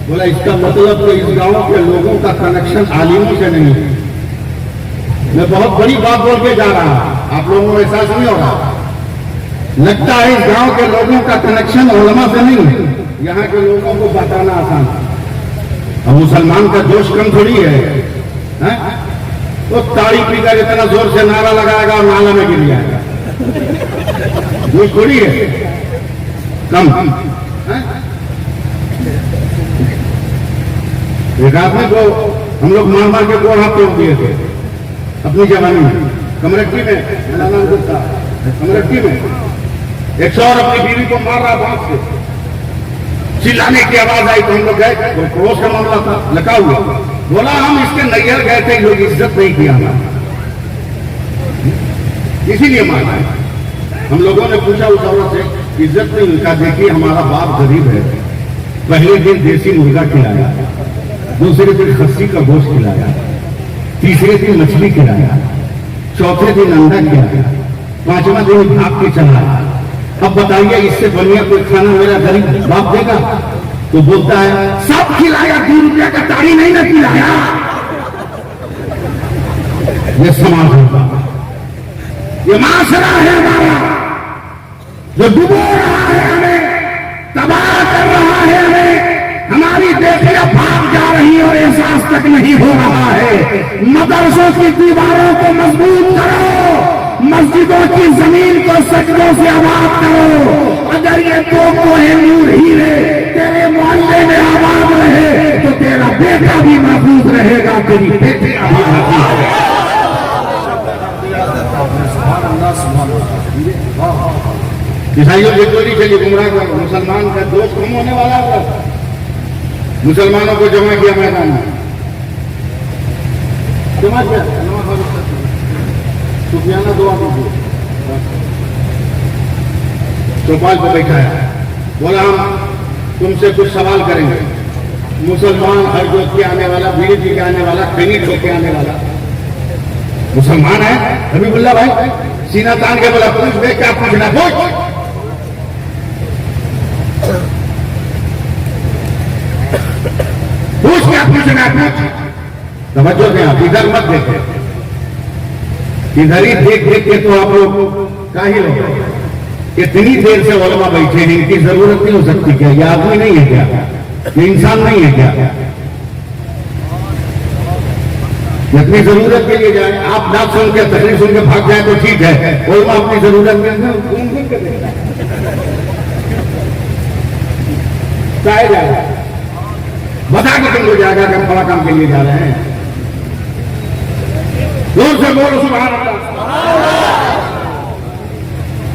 बोला इसका मतलब तो इस गांव के लोगों का कनेक्शन आलिमों से नहीं है। मैं बहुत बड़ी बात बोल के जा रहा हूं, आप लोगों को एहसास नहीं हो रहा। लगता है इस गांव के लोगों का कनेक्शन उलमा से नहीं है। यहाँ के लोगों को बताना आसान है। अब मुसलमान का जोश कम थोड़ी है, वो ताड़ी पीकर इतना जोर से नारा लगाएगा और नाला में गिर जाएगा। जोश थोड़ी है कम। एक आदमी को हम लोग मार मार के 2 हाथ तोड़ दिए थे अपनी जवानी में, कमरट्टी में। मेरा नाम गुप्ता, कमरट्टी में 100 अपनी बीवी को मार रहा था से। चिल्लाने की आवाज आई तो हम लोग गए, पड़ोस का मामला था, लगा हुआ। बोला हम इसके नैयर गए थे, लोग इज्जत नहीं किया हमारा, इसीलिए मारा। हम लोगों ने पूछा उस औरत से, इज्जत नहीं उनका, देखिए हमारा बाप गरीब है। पहले दिन देसी मुर्गा खिलाया, दूसरे दिन खस्सी का गोश्त खिलाया, तीसरे दिन मछली खिलाया, चौथे दिन अंडा खिलाया, 5वां दिन भाप के चलाया। अब बताइए इससे बढ़िया कोई खाना मेरा गरीब बाप देगा? तो बोलता है सब खिलाया, 2 रुपया का ताड़ी नहीं ना खिलाया। ये समाज होगा, ये माशरा है हमारा, जो डुबो रहा है हमें, तबाह कर रहा है हमें। हमारी बेटियां भाग जा रही और एहसास तक नहीं हो रहा है। मदरसों की दीवारों को मजबूत करो, मस्जिदों की जमीन को सजदों से आबाद करो। अगर ये 2 कोहिनूर हीरे तेरे मोहल्ले में आबाद रहे तो तेरा बेटा भी महफूज रहेगा, तेरी बेटियां भी महफूज रहेगा। ईसाइयों की टोली चली गुमराह कर, मुसलमान का दोस्त कम होने वाला होगा। मुसलमानों को जमा किया मैदान में, जमा किया, सुफियाना दुआ कीजिए, चौपाल पर बैठाया। बोला हम तुमसे कुछ सवाल करेंगे। मुसलमान हर जोत के आने वाला, बीड़ी पी के आने वाला, खैनी ठोक के आने वाला मुसलमान है। हबीबुल्लाह भाई सीना तान के बोला पूछ दे, क्या पूछना पूछ। पूछ क्या पूछना पूछ। तवज्जो दें, आप इधर मत देखें, इधर ही देख देख के तो आप लोग काहिल हो गए। इतनी देर से उलमा बैठे हैं, इनकी जरूरत नहीं हो सकती क्या? ये आदमी नहीं है क्या? ये इंसान नहीं है क्या? इतनी जरूरत के लिए जाए, आप ना सुन के तकलीफ सुन के भाग जाए तो ठीक है। उलमा अपनी जरूरत के अंदर घूम घूम कर चाहे जाए, बता के तुमको जाएगा कि हम बड़ा काम के लिए जा रहे हैं। जोर से बोलो सुभान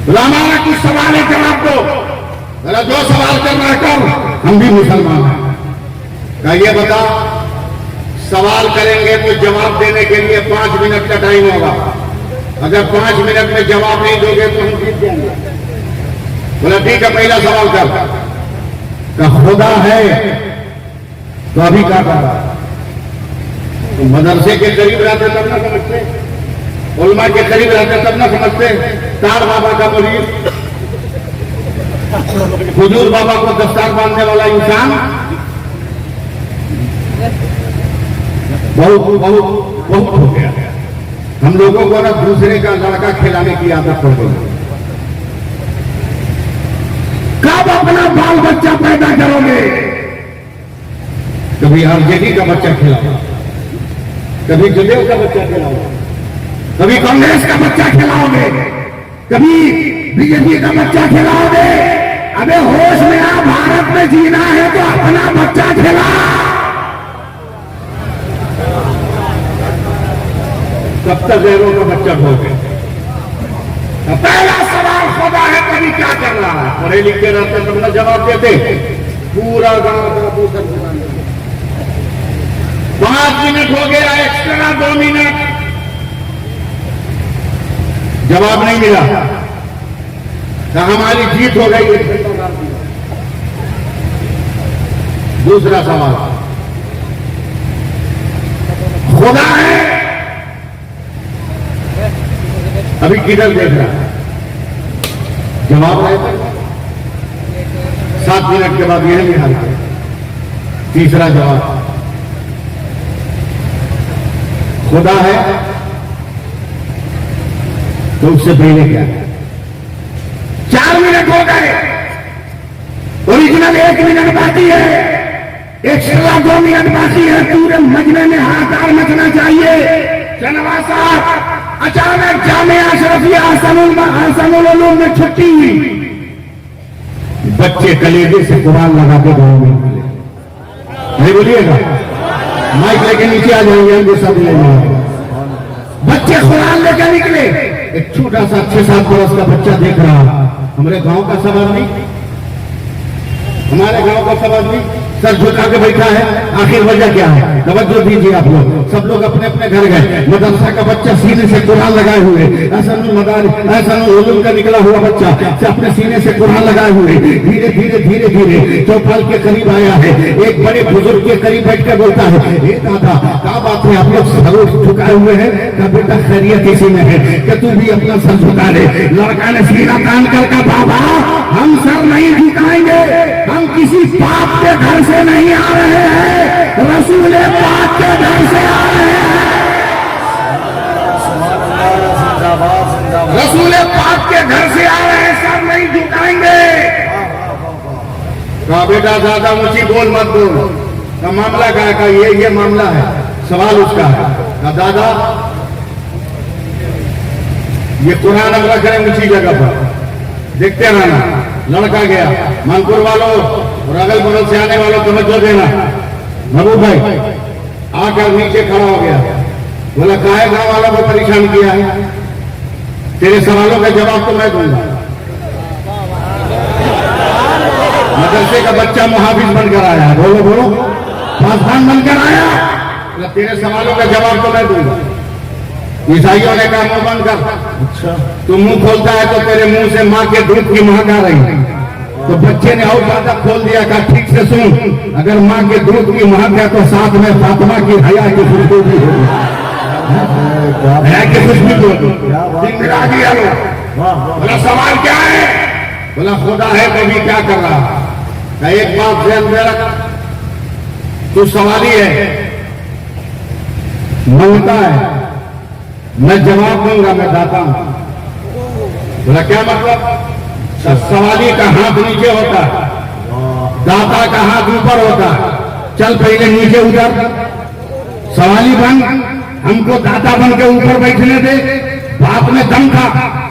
अल्लाह। हमारा कुछ सवाल है, जवाब दो। बोला जो सवाल करना कर, हम भी मुसलमान हैं। कहा ये बता, सवाल करेंगे तो जवाब देने के लिए 5 मिनट का टाइम होगा, अगर 5 मिनट में जवाब नहीं दोगे तो हम जीत जाएंगे। बोला ठीक है, पहला सवाल कर। कहा खुदा है, तो अभी क्या कर रहा? तो मदरसे के करीब रहते तब ना समझते, उलमा के करीब रहते तब ना समझते। तार बाबा का मुरीद, हुजूर बाबा को दस्तार बांधने वाला इंसान बहुत बहुत बहुत हो गया। हम लोगों को ना दूसरे का लड़का खिलाने की आदत पड़ गई। कब अपना बाल बच्चा पैदा करोगे? कभी आरजेडी का बच्चा खिलाओ, कभी जदयू का बच्चा खिलाओगे, कभी कांग्रेस का बच्चा खिलाओगे, कभी बीजेपी का बच्चा खिलाओगे। अबे होश में आ, भारत में जीना है तो अपना बच्चा खिला। कब तक गैरों का बच्चा खोगे? पहला सवाल खुदा है, कभी क्या कर रहा है? पढ़े लिखे रहते तब ना जवाब देते। पूरा गांव का दूसरा 5 मिनट हो गया, एक्स्ट्रा 2 मिनट, जवाब नहीं मिला। तो हमारी जीत हो गई। दूसरा सवाल, खुदा है, अभी किधर देख रहा है? जवाब आएगा 7 मिनट के बाद यह निकाल। तीसरा जवाब, खुदा है, तो उससे पहले क्या? 4 मिनट हो गए, ओरिजिनल 1 मिनट बाकी है, एक्स्ट्रा 2 मिनट बाकी है। पूरे मजमे में हाहाकार मचना चाहिए। शहनवाज साहब, अचानक जामिया अशरफिया हसनुल उलूम में छुट्टी हुई, बच्चे कलेजे से कुरान लगा के गाँव में निकले। नहीं बोलिएगा, माइक लेके नीचे आ जाएंगे, हम सब लेंगे। बच्चे कुरान लेकर निकले, एक छोटा सा 6-7 बरस का बच्चा देख रहा, हमारे गांव का सब आदमी, हमारे गांव का सब आदमी सर झुका के बैठा है। आखिर वजह क्या है? तवज्जो दीजिए आप लोग। सब लोग अपने अपने घर गए। मदरसा का बच्चा सीने से कुरान लगाए हुए, ऐसा उलूम का निकला हुआ बच्चा अपने सीने से कुरान लगाए हुए धीरे धीरे धीरे धीरे चौपाल के करीब आया है। एक बड़े बुजुर्ग के करीब बैठ कर बोलता है, हे दादा क्या बात है, आप लोग सर झुकाए हुए हैं? क्या बेटा खैरियत इसी में है कि तू भी अपना सर झुका ले। लड़का ने सीना तान कर, बाबा हम सर नहीं झुकाएंगे, हम किसी बाप के घर से नहीं आ रहे हैं, रसूल पाक के घर से आ रहे हैं। रसूल पाक के घर से आ रहे हैं, सर नहीं झुकाएंगे। कहा बेटा ज्यादा ऊंची बोल मत बोल। का मामला क्या है? ये मामला है, सवाल उसका है। कहा दादा ये कुरान अब रख रहे ऊंची जगह पर, देखते रहना। लड़का गया, मानपुर वालों और अगल बगल से आने वालों तवज्जो देना। महबूब भाई आकर नीचे खड़ा हो गया, बोला काहे गांव वालों को परेशान किया है? तेरे सवालों का जवाब तो मैं दूंगा। मदरसे का बच्चा मुहाफिज बनकर आया, बोलो बोलो, पासवान बनकर आया, बोला तेरे सवालों का जवाब तो मैं दूंगा। ईसाइयों ने कहा मुंह बंद कर। अच्छा, तू मुंह खोलता है तो तेरे मुंह से माँ के दूध की महक आ रही। तो बच्चे ने और ज्यादा खोल दिया, कहा ठीक से सुन, अगर माँ के दूध की महक है तो साथ में फातिमा की हया की खुशबू भी होगी। हया की खुशबू होगी। बोला सवाल क्या है? बोला खुदा है तो भी क्या कर रहा है? एक बात ध्यान में रख, तू सवाली है, मांगता है, मैं जवाब दूंगा, मैं दाता हूं। बोला क्या मतलब? सवाली का हाथ नीचे होता है, दाता का हाथ ऊपर होता है। चल पहले नीचे उतर, सवाली बन, हमको दाता बन के ऊपर बैठने दे। बाप में दम था,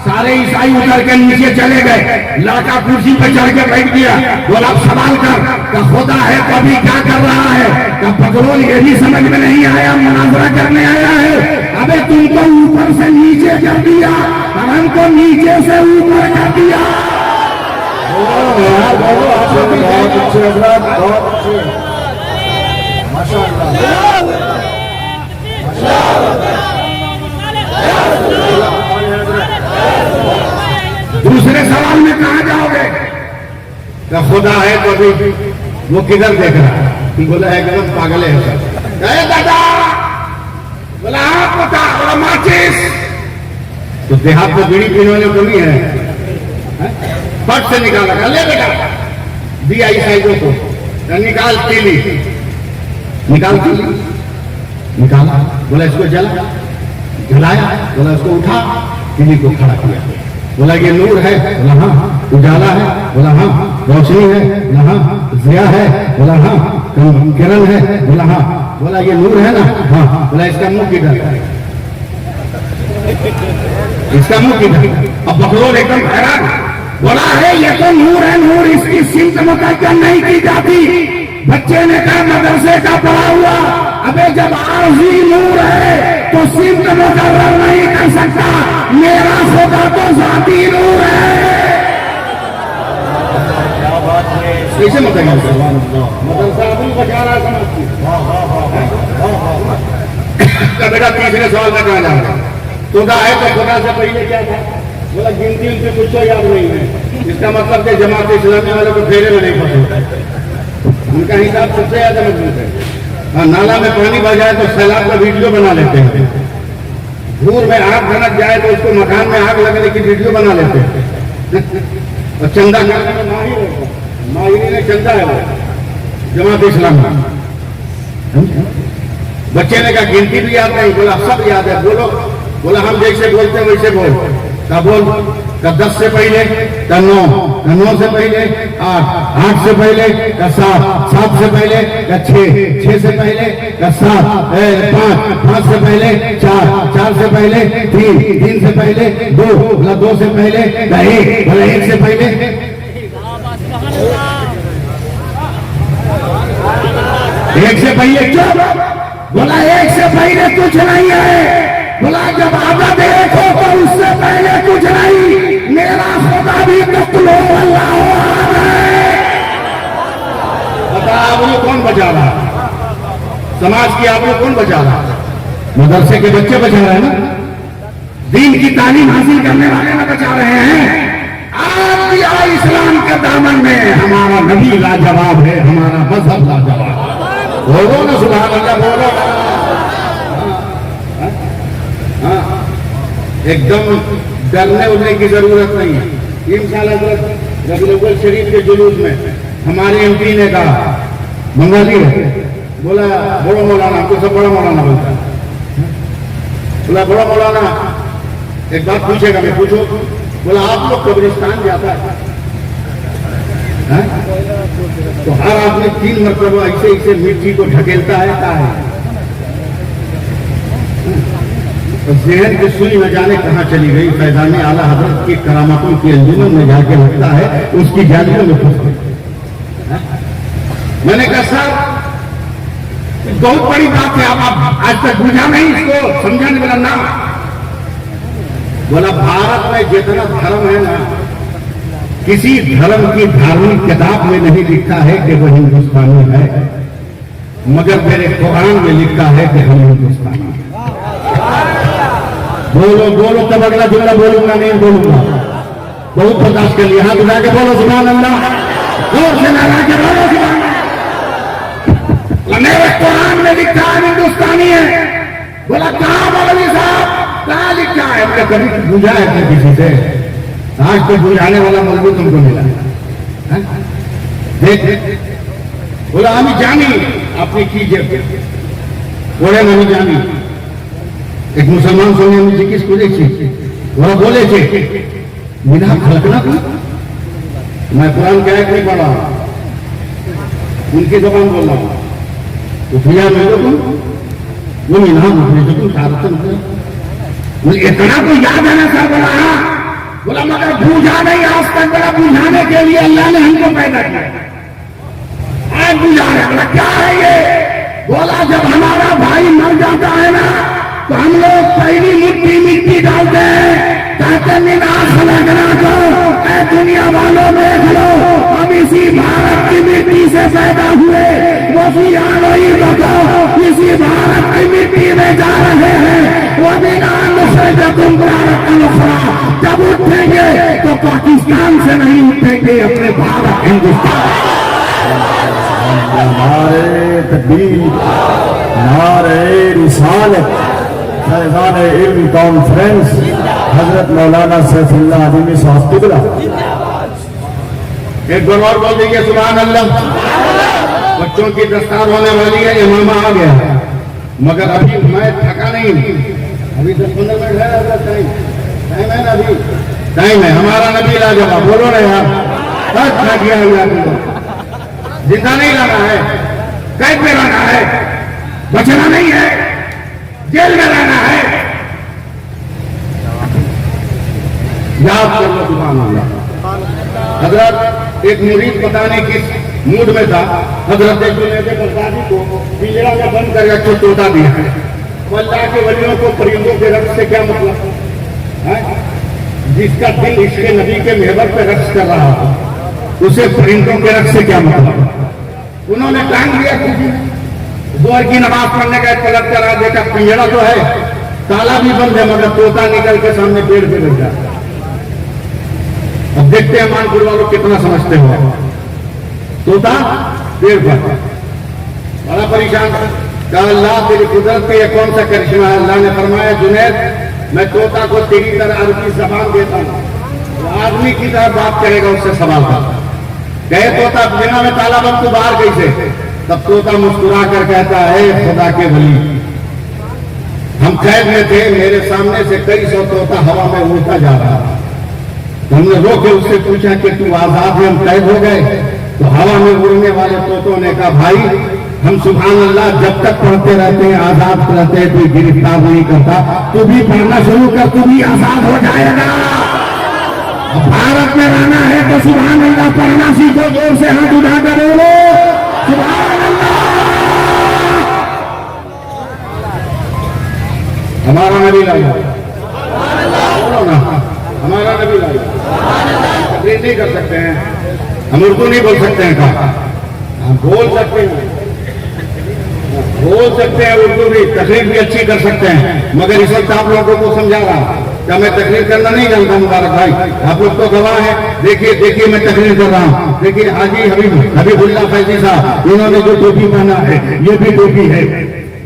सारे ईसाई उतर के नीचे चले गए। लड़का कुर्सी पर चढ़ के बैठ गया। बोला अब सवाल कर, का खुदा है तो अभी क्या कर रहा है? का बकरोल ये भी समझ में नहीं आया, मुनाजरा करने आया है। अबे तुमको ऊपर से नीचे कर दिया और हमको नीचे से ऊपर कर दिया। हजरत बहुत अच्छे माशाअल्लाह। दूसरे सवाल में कहा जाओगे? तो खुदा है तो अभी वो किधर देख रहा है? बोला है गलत, पागल है सब। दादा बोला आप बता, बोला माचिस। तो देहात में बीड़ी पीने वाले कमी है, फट से निकाला, ले बेटा दिया ईसाइयों को, निकाल तीली, निकाल तीली, निकाला। बोला इसको जला, जलाया। बोला इसको उठा, तीली को खड़ा किया। बोला ये नूर है? बोला हाँ। उजाला है? बोला हाँ। रोशनी है? बोला हाँ। जिया है? बोला हाँ। किरण है? बोला हाँ। बोला ये नूर है ना? हाँ। बोला इसका मुंह किधर? इसका मुंह किधर? अब बकलोल एकदम हैरान, बोला है ये तो नूर है, नूर इसकी सिमत मुतय्यन नहीं की जाती। बच्चे ने कहा मदरसे का पढ़ा हुआ, अबे जब आरज़ी नूर है तो सिमत मुकर्रर नहीं कर सकता। मेरा खुदा तो ज़ाती नूर है। कैसे मुतय्यन? मदरसा अभी बचा रहा समाज की। बेटा तीसरे सवाल में कहा जा रहा है, खुदा है तो खुदा से पहले क्या था? बोला गिनती उनसे कुछ तो याद नहीं है। इसका मतलब कि जमात इस्लामी वालों को फेरे में नहीं पड़े, उनका हिसाब सबसे ज्यादा मजबूत है। हाँ, नाला में पानी भर जाए तो सैलाब का वीडियो बना लेते हैं। धूल में आग भनक जाए तो उसको मकान में आग लगने की वीडियो बना लेते हैं। और चंदा करने में माहिर है, माहिरी ने चंदा है वो जमात इस्लामी। बच्चे ने कहा गिनती भी याद नहीं? बोला सब याद है। बोलो? बोला हम जैसे बोलते हैं वैसे बोल। का बोल? का 10 से पहले, का 9, का 9 से पहले 8, 8 से पहले का 7, 7 से पहले का 6, 6 से पहले का 7, 5, 5 से पहले 4, 4 से पहले 3, 3 से पहले 2, बोला 2 से पहले का 1, बोला 1 से पहले 1 से पहले क्यों? बोला 1 से पहले कुछ नहीं है। बोला जब आदत देखो तो उससे पहले कुछ नहीं। मेरा खुदा भी तकलो अल्लाह है। बता आबरू कौन बचा रहा? समाज की आबरू कौन बचा रहा? मदरसे के बच्चे बचा रहे हैं ना, दीन की तालीम हासिल करने वाले ना बचा रहे हैं। आज भी इस्लाम के दामन में हमारा नबी लाजवाब है, हमारा मजहब लाजवाब। बोलो ना सुभान अल्लाह, बोलो। एकदम डरने उड़ने की जरूरत नहीं है। इंशाअल्लाह रबीउल अव्वल शरीफ के जुलूस में हमारे एमपी ने कहा, बंगाली है, बोला बड़ा मौलाना, हमको सब बड़ा मौलाना बोलता है। बोला बड़ा मौलाना एक बात पूछेगा? मैं पूछो। बोला आप लोग कब्रिस्तान जाता है तो हर आदमी 3 मरतबा ऐसे ऐसे मिट्टी को ढकेलता है, क्या है? ज़हन की सुई न जाने कहाँ चली गई। फैज़ान आला हज़रत की करामातों की अंजुमन में जाके लगता है उसकी जालियों में फंस गई। मैंने कहा साहब बहुत बड़ी बात है, आप आज तक बुझा नहीं, इसको समझाने वाला नाम। बोला भारत में जितना धर्म है ना, किसी धर्म की धार्मिक किताब में नहीं लिखा है कि वह हिंदुस्तानी है, मगर मेरे कुरान में लिखा है कि हम हिंदुस्तानी हैं। बोलो बोलो, तब अगला जुमला बोलूंगा, नहीं बोलूंगा। बहुत बर्दाश्त कर लिया, हाथ उठा के बोलो सुभान अल्लाह, जोर से लगा के बोलो सुभान अल्लाह। मेरे कुरान में लिखा है हिंदुस्तानी है। बोला कहाँ मौलवी साहब, कहाँ लिखा है? हमने कभी पूछा है किसी से? आज तो बुझाने वाला मौलवी तुमको मिला। देख बोला हम जानी अपनी कीजिए, बोले नहीं जानी। एक मुसलमान सोने में किसको देखी वह बोले थे बिना खलकना को मैं कुरान का एक नहीं पढ़ा, उनकी जबान बोल रहा हूं। तो भैया मिलो तुम वो मिला मुझे जो तुम सारतन मुझे इतना तो याद है ना सर। बोला मगर बूझा नहीं आज तक। बड़ा बुझाने के लिए अल्लाह ने हमको पैदा किया, आज बुझा रहे। बोला क्या है ये? बोला जब हमारा भाई मर जाता है ना तो हम लोग पहली मिट्टी डालते हैं ताकि निराश लगना को दुनिया वालों देख लो, हम इसी भारत की मिट्टी से पैदा हुए वो भी आलोई बताओ इसी भारत की मिट्टी में जा रहे हैं। वो बिना जब उठेंगे तो पाकिस्तान से नहीं उठेंगे, अपने भारत हिंदुस्तान। नारे तकबीर, नारे रिसालत, फैज़ान इल्म कॉन्फ्रेंस हजरत मौलाना सैफुल्लाह आज़मी साहब किबला। एक बार और बोल दीजिए सुभान अल्लाह। बच्चों की दस्तार होने वाली है, इमामा आ गया, मगर अभी मैं थका नहीं, अभी 10-15 मिनट है, टाइम है ना, अभी टाइम है। हमारा नबी लाजवाब, बोलो ना यार, सब खा गया हुआ, जिंदा नहीं लाना है, कैद में लाना है, बचना नहीं है, जेल में लाना है। याद कर लो सुभान अल्लाह। हजरत एक मुरीद बताने की मूड में था, हजरत बगदादी को पिंजरा में बंद कर रखो, तोता दिया है। अल्लाह के वलियों को परिंदों के रक्स से क्या मतलब है? जिसका दिल इश्क़ नबी के महवर पे रक्स कर रहा था, उसे परिंदों के रक्स से क्या मतलब? उन्होंने टांग दिया किसी जोर की नमाज पढ़ने का पलट करा, देखा पिंजरा तो है, ताला भी बंद है, मगर तोता निकल के सामने पेड़ पे लग जाता। अब देखते हैं मानपुर वालों कितना समझते हो। तोता पेड़ पर बड़ा परेशान, कहा अल्लाह तेरी कुदरत का यह कौन सा करिश्मा है? अल्लाह ने फरमाया जुनैद, मैं तोता को तेरी तरह अरबी जबान देता हूं, वो आदमी की तरह बात करेगा, उससे सवाल था। कहे तोता बिना में ताला बंद तू बाहर कैसे? तब तोता मुस्कुरा कर कहता है खुदा के वली, हम कैद में थे, मेरे सामने से कई सौ तोता हवा में उड़ता जा रहा था, हमने रोके उससे पूछा कि तू आजाद है, हम कैद हो गए? तो हवा में उड़ने वाले तोतों ने कहा भाई हम सुभान अल्लाह जब तक पढ़ते रहते हैं, आजाद रहते हैं, कोई गिरफ्तार नहीं करता, तू भी पढ़ना शुरू कर, तू भी आजाद हो जाएगा। भारत में रहना है तो सुभान अल्लाह पढ़ना सीखो, जोर से हाथ उठा कर बोलो सुभान अल्लाह। हमारा नबी लाया, बोलो ना, हमारा नबी लाया। तकरीर नहीं कर सकते हैं हम, उर्दू नहीं बोल सकते हैं, कहा हम बोल सकते हैं, बोल सकते हैं उर्दू भी, तकरीर भी अच्छी कर सकते हैं, मगर इस वक्त आप लोगों को समझा रहा हूं क्या मैं तकरीर करना नहीं जानता। मुबारक भाई, आप लोग तो गवाह हैं, देखिए देखिए मैं तकरीर कर रहा हूं। देखिए हाजी हबीबुल्लाह फैजी साहब, इन्होंने जो टोपी पहना है ये भी टोपी है,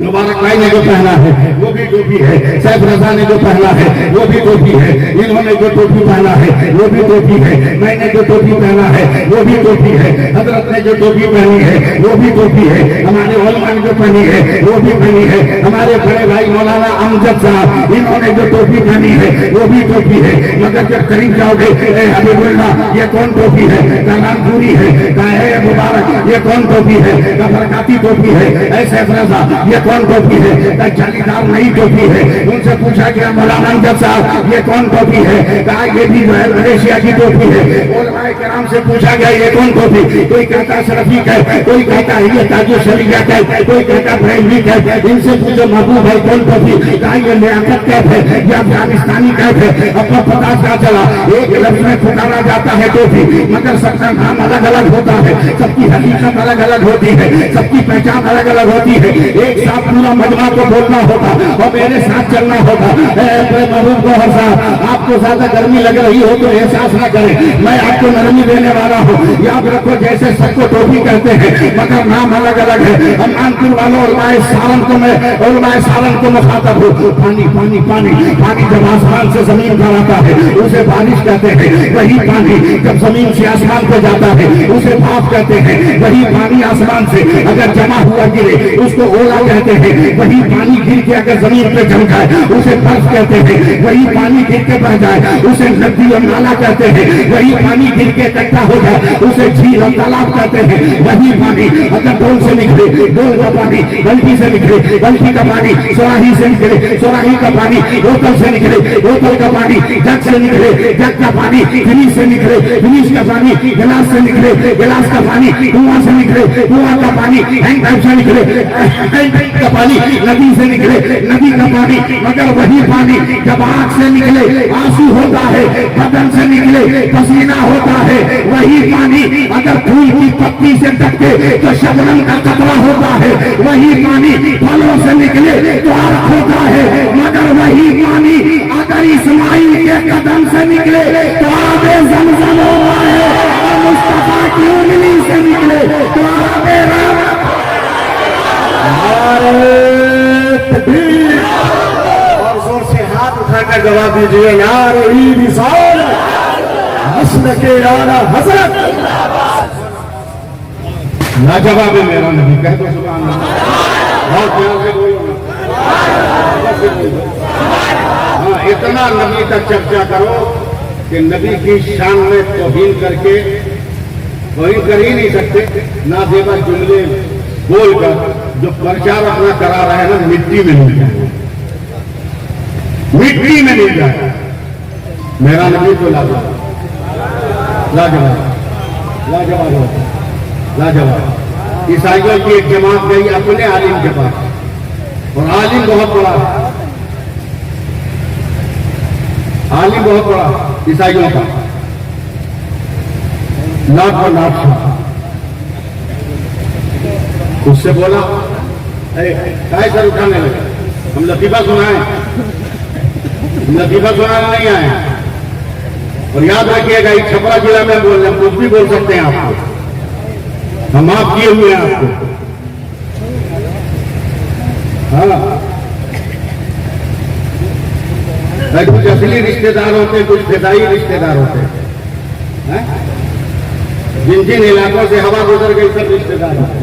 मुबारक भाई ने जो पहना है वो भी टोपी है, सैफ रजा ने जो पहना है वो भी टोपी है, इन्होंने जो टोपी पहना है वो भी टोपी है, मैंने जो टोपी पहना है वो भी टोपी है, हजरत ने जो टोपी पहनी है वो भी टोपी है, हमारे उलमा ने जो पहनी है वो भी पहनी है, हमारे बड़े भाई मौलाना अमजद साहब इन्होंने जो टोपी पहनी है वो भी टोपी है। मगर जब करीब जाओगे हबीबुल्लाह ये कौन टोपी है? कलामपुरी है, कहे मुबारक ये कौन टोपी है? बरकाती टोपी है, ऐसे रजा ये कौन टोपी है? जालीदार नई टोपी है। उनसे पूछा गया मौलाना अमजद साहब ये कौन टोपी है? कहा ये भी जो है मलेशिया की टोपी है। उलमाए किराम से पूछा गया ये कौन टोपी? कोई कहता शरफी है, कोई कहता है ये ताजो शरीया है, कोई कहता ब्रह्मी है। इनसे पूछो महबूब भाई कौन टोपी? कहा ये लियाकत कैफ है, ये अफगानिस्तानी कैफ है। अब तो पता क्या चला, एक लफ्ज में पुकारा जाता है टोपी, मगर सबका नाम अलग अलग होता है, सबकी हकीकत अलग अलग होती है, सबकी पहचान अलग अलग होती है। एक साथ पूरा मजमा को बोलना होगा और मेरे साथ चलना होगा। महबूब गौहर साहब आपको ज्यादा गर्मी लग रही हो तो एहसास ना करें, मैं आपको नरमी देने वाला हूँ। याद रखो जैसे सबको टोपी कहते हैं मगर नाम अलग अलग है। हम कानपुर वालों उलमाए सालन को मैं उलमाए सालन को मुखातब हूँ। पानी पानी पानी पानी जब आसमान से जमीन पर आता है उसे बारिश कहते हैं, वही पानी जब जमीन से आसमान पर जाता है उसे भाप कहते हैं, वही पानी आसमान से अगर जमा हुआ गिरे उसको ओला कहते हैं, वही पानी गिर के अगर जमीन पे जम जाए उसे बर्फ कहते हैं, वही पानी गिर के बह जाए उसे नदी और नाला कहते हैं, वही पानी गिर के इकट्ठा हो जाए उसे झील और तालाब कहते हैं, वही पानी अगर डोल से निकले डोल का पानी, बल्टी से निकले बल्टी का पानी, सुराही से निकले सुराही का पानी, बोतल से निकले बोतल का पानी, जग से निकले जग का पानी, फिनिश से निकले फिनिश का पानी, गिलास से निकले गिलास का पानी, कुआं से निकले कुआं का पानी, हैंड पाइप से निकले का पानी, नदी से निकले नदी का पानी। मगर वही पानी जब आंख से निकले आंसू होता है, बदन से निकले पसीना होता है, वही पानी अगर अगर फूल की पत्ती से ढके तो शबनम का कतरा होता है, वही पानी फलों से निकले तो अर्क होता है, मगर वही पानी अगर इस्माइल के कदम से निकले तो आबे ज़मज़म होता है, और मुस्तफा की उंगली से निकले तो आबे रहमत। और जोर से हाथ उठाकर जवाब दीजिए, नारे रिसालत, मस्ल के आला हजरत। लाजवाब है मेरा नबी, कह दो सुभान अल्लाह। और प्यार से बोलो, हाँ, इतना नबी तक चर्चा करो कि नबी की शान में तौहीन करके तौहीन कर ही नहीं सकते, ना देवा जुमले बोलकर जो प्रचार अपना करा रहे हैं ना, मिट्टी में मिल जाए, मिट्टी में मिल जाए। मेरा नबी तो लाजवाब लाजवाब लाजवाब लाजवाब। ईसाइयों की एक जमात गई अपने आलिम के पास, और आलिम बहुत बड़ा, आलिम बहुत बड़ा ईसाइयों का, लाख और लाख था। उससे बोला, अरे काय सर उठाने लगे, हम लतीफा सुनाए, हम लतीफा सुनाने नहीं आए। और याद रखिएगा, इस छपरा जिला में बोल रहे, कुछ भी बोल सकते हैं आपको, हम माफ किए हुए हैं आपको। हाँ, कुछ असली रिश्तेदार होते, कुछ फिदाई रिश्तेदार होते हैं। जिन जिन इलाकों से हवा गुजर गई सब रिश्तेदार होते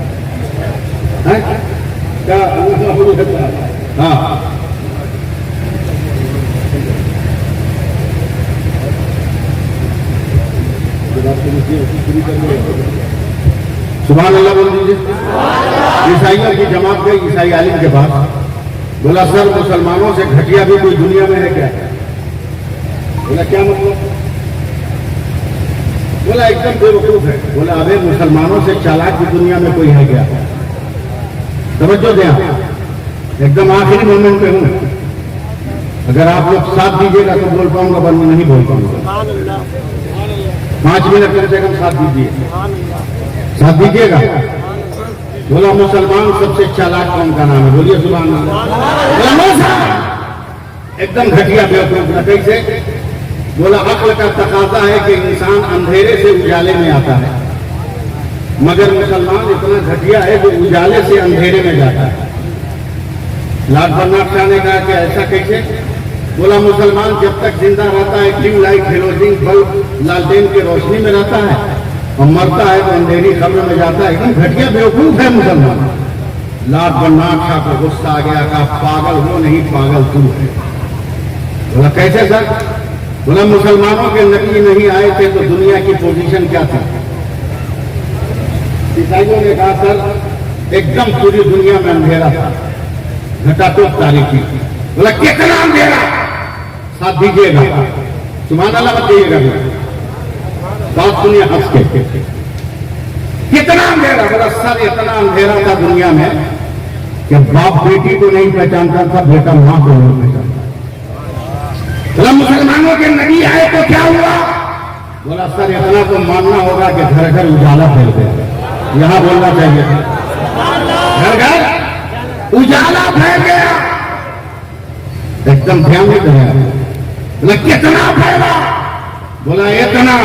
हैं। क्या? हाँ, सुभान अल्लाह बोल दीजिए। ईसाइयों की जमात गई ईसाई आलिम के पास, बोला सर मुसलमानों से घटिया भी कोई दुनिया में है क्या? बोला क्या मतलब? बोला एकदम बेवकूफ है। बोला अबे मुसलमानों से चालाक भी दुनिया में कोई है क्या? तवज्जो दें, एकदम आखिरी मोमेंट पे हूं, अगर आप लोग साथ दीजिएगा तो बोल पाऊंगा, वरना नहीं बोल पाऊंगा। 5 मिनट कम से कम साथ दीजिए, साथ दीजिएगा। बोला मुसलमान सबसे चालाक कौन का नाम है? बोलिए सुभान अल्लाह। एकदम घटिया बेवकूफ ना, कैसे? बोला अक्ल का तकाजा है कि इंसान अंधेरे से उजाले में आता है, मगर मुसलमान इतना घटिया है जो उजाले से अंधेरे में जाता है। लाल बन्नाथ शाह ने कहा कि ऐसा कैसे? बोला मुसलमान जब तक जिंदा रहता है ट्यूब लाइट हेलोजिन बल्ब लालटेन की रोशनी में रहता है, और मरता है तो अंधेरी खबर में जाता है। एकदम घटिया बेवकूफ है मुसलमान। लाल बन्नाथ शाह को गुस्सा आ गया, कहा पागल हो नहीं, पागल तू है। बोला कैसे सर? बोला मुसलमानों के नबी नहीं आए थे तो दुनिया की पोजीशन क्या थी? ईसाइयों ने कहा सर एकदम पूरी दुनिया में अंधेरा था, घटाटोप तारीखी। बोला कितना अंधेरा? साथ दीजिएगा, सुभान अल्लाह बताइएगा, बात सुनिए हंस के। कितना अंधेरा? बोला सर इतना अंधेरा था दुनिया में कि बाप बेटी को नहीं पहचानता था, बेटा मां को नहीं पहचानता। बोला मुसलमानों के नबी आए तो क्या हुआ? बोला सर इतना तो मानना होगा कि घर घर उजाला फैल गया। यहां बोलना चाहिए, घर घर उजाला फैल गया। एकदम ध्यान नहीं करेगा। बोला कितना फैला? बोला इतना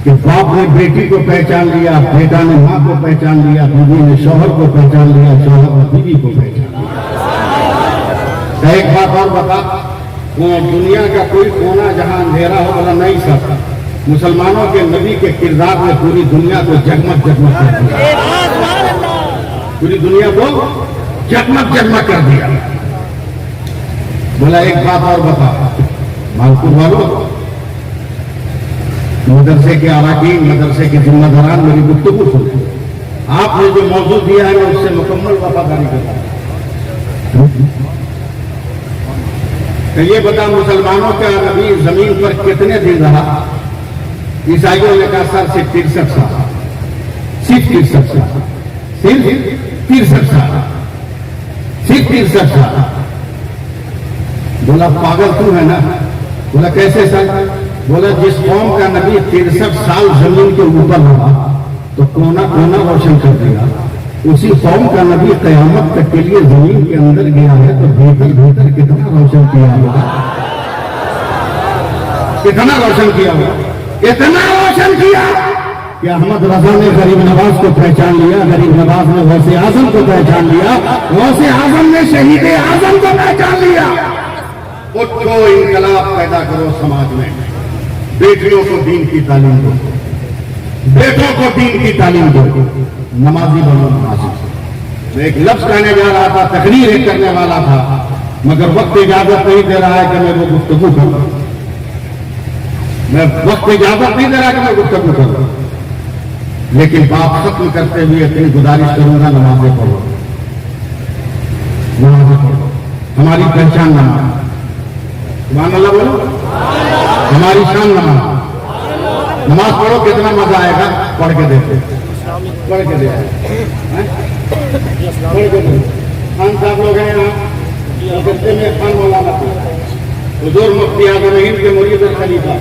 कि बाप ने बेटी को पहचान लिया, बेटा ने मां को पहचान लिया, बीवी ने शौहर को पहचान लिया, शौहर ने बीवी को पहचान लिया। एक बात और बता, दुनिया का कोई कोना जहां अंधेरा हो? बोला नहीं सर, मुसलमानों के नबी के किरदार ने पूरी दुनिया को जगमग जगमग कर दिया, पूरी दुनिया को जगमग जगमग कर दिया। बोला एक बात और बता मालकुर वालों, मदरसे के अराकीन, मदरसे के जिम्मेदारान मेरी गुफ्तगू सुनो। आपने जो मौजूद दिया है मैं उससे मुकम्मल वफादारी करता हूं। तो ये बता मुसलमानों का नबी जमीन पर कितने दिन रहा? ईसाइयों ने कहा सर सिर्फ 63 साल, सिर्फ 63 साल, सिर्फ 63 साल, सिर्फ 63 साल। बोला पागल तू है ना? बोला कैसे सर? बोला जिस कौम का नबी 63 साल जमीन के ऊपर रहा तो कोना कोना रोशन कर दिया, उसी कौम का नबी कयामत तक के लिए जमीन के अंदर गया है तो भीतर भीतर कितना रोशन किया होगा, कितना रोशन किया होगा, इतना रोशन किया कि अहमद रजा ने गरीब नवाज को पहचान लिया, गरीब नवाज ने गौसे आजम को पहचान लिया, गौसे आजम ने शहीद आजम को पहचान लिया। उठो, इनकलाब पैदा करो समाज में, बेटियों को दीन की तालीम दो, बेटों को दीन की तालीम दो, नमाजी बनो नमाजी। मैं एक लफ्ज कहने जा रहा था, तकरीर एक करने वाला था, मगर वक्त इजाजत नहीं दे रहा है कि मैं वो गुफ्तगू करूं, मैं वक्त इजाजत नहीं दे रहा कि मैं गुफ्तगू करूं, लेकिन बात खत्म करते हुए इतनी गुजारिश करूंगा, नमाजें पढ़ो, नमाजें पढ़ो, हमारी पहचान नमाज, सुभान अल्लाह बोलो, हमारी शान नमाज, नमाज पढ़ो, कितना मजा आएगा, पढ़ के देखो, पढ़ के देखो, पढ़ के देखो। खान साहब लोग हैं यहाँ में, खान मौलाना हुजूर मुफ्ती आज़म हिंद के मुरीद खलीफा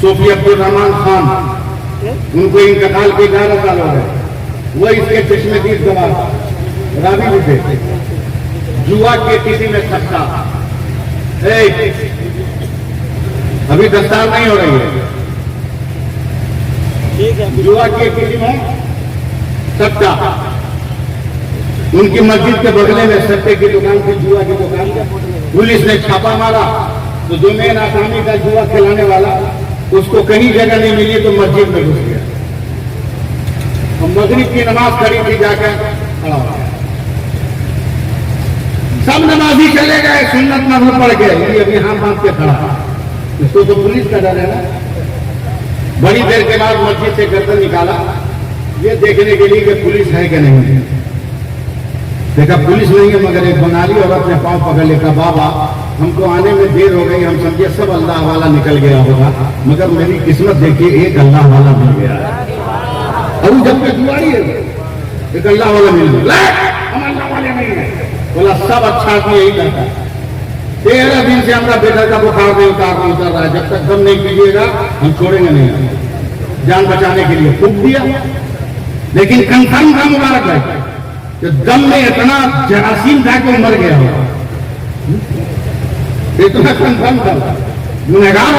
सूफी अब्दुल रहमान खान, उनको इंतकाल के 11 साल हो गए, वो इसके चश्मदीद गवाह रावी भी थे। जुआ के किसी में सट्टा, अभी दस्तार नहीं हो रही है, जुआ के किसी में सट्टा, उनकी मस्जिद के बगले में सट्टे की दुकान थी, जुआ की दुकान, पुलिस ने छापा मारा तो जो मेन आसामी का जुआ खिलाने वाला उसको कहीं जगह नहीं मिली तो मस्जिद में घुस गया, और मगरिब की नमाज खड़ी थी, जाकर खड़ा हो गया। सब नमाजी चले गए, सुन्नत नमाज पढ़ गए, ये अभी हाथ बांध के खड़ा, इसको तो पुलिस का डर है ना। बड़ी देर के बाद मस्जिद से गर्दन निकाला, ये देखने के लिए कि पुलिस है कि नहीं है। देखा पुलिस नहीं है, मगर एक बंगाली औरत ने पांव पकड़ लेकर, बाबा हमको आने में देर हो गई, हम समझे सब अल्लाह वाला निकल गया होगा, मगर मेरी किस्मत देखिए एक अल्लाह वाला मिल गया है। और जब तक जुआरी है एक अल्लाह वाला मिल गया, हम अल्लाह वाले नहीं है। बोला सब अच्छा आदमी यही करता है, 13 दिन से हमारा बेटा का बुखार नहीं उतर रहा है, जब तक दम नहीं कीजिएगा हम छोड़ेंगे नहीं, जान बचाने के लिए फूक दिया। लेकिन कंफर्म था मुबारक है कि दम में इतना जरासीम था कि मर गया होगा, इतना कंफर्म था, गुनहगार।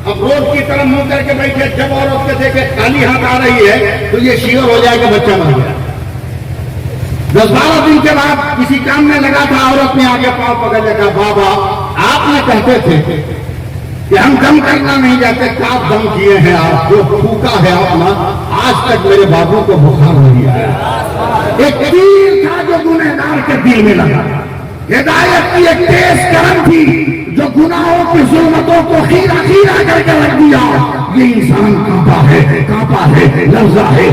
अब रोड की तरफ मुंह करके बैठे, जब औरत के देखे खाली हाथ आ रही है तो ये श्योर हो जाएगा बच्चा मर गया। 10-12 दिन के बाद किसी काम में लगा था, औरत ने आगे पांव पकड़ लिया, बाबा आपने कहते थे कि हम दम करना नहीं जाते, क्या दम किए हैं आप, जो फूका है आपना, आज तक मेरे बाबू को बुखार नहीं आया। एक तीर था जो गुनहगार के दिल में लगा, हिदायत की एक तेज करम थी जो गुनाहों की जुल्मतों को खीरा खीरा करके रख दिया। ये इंसान कांपा है, लफ्जा है,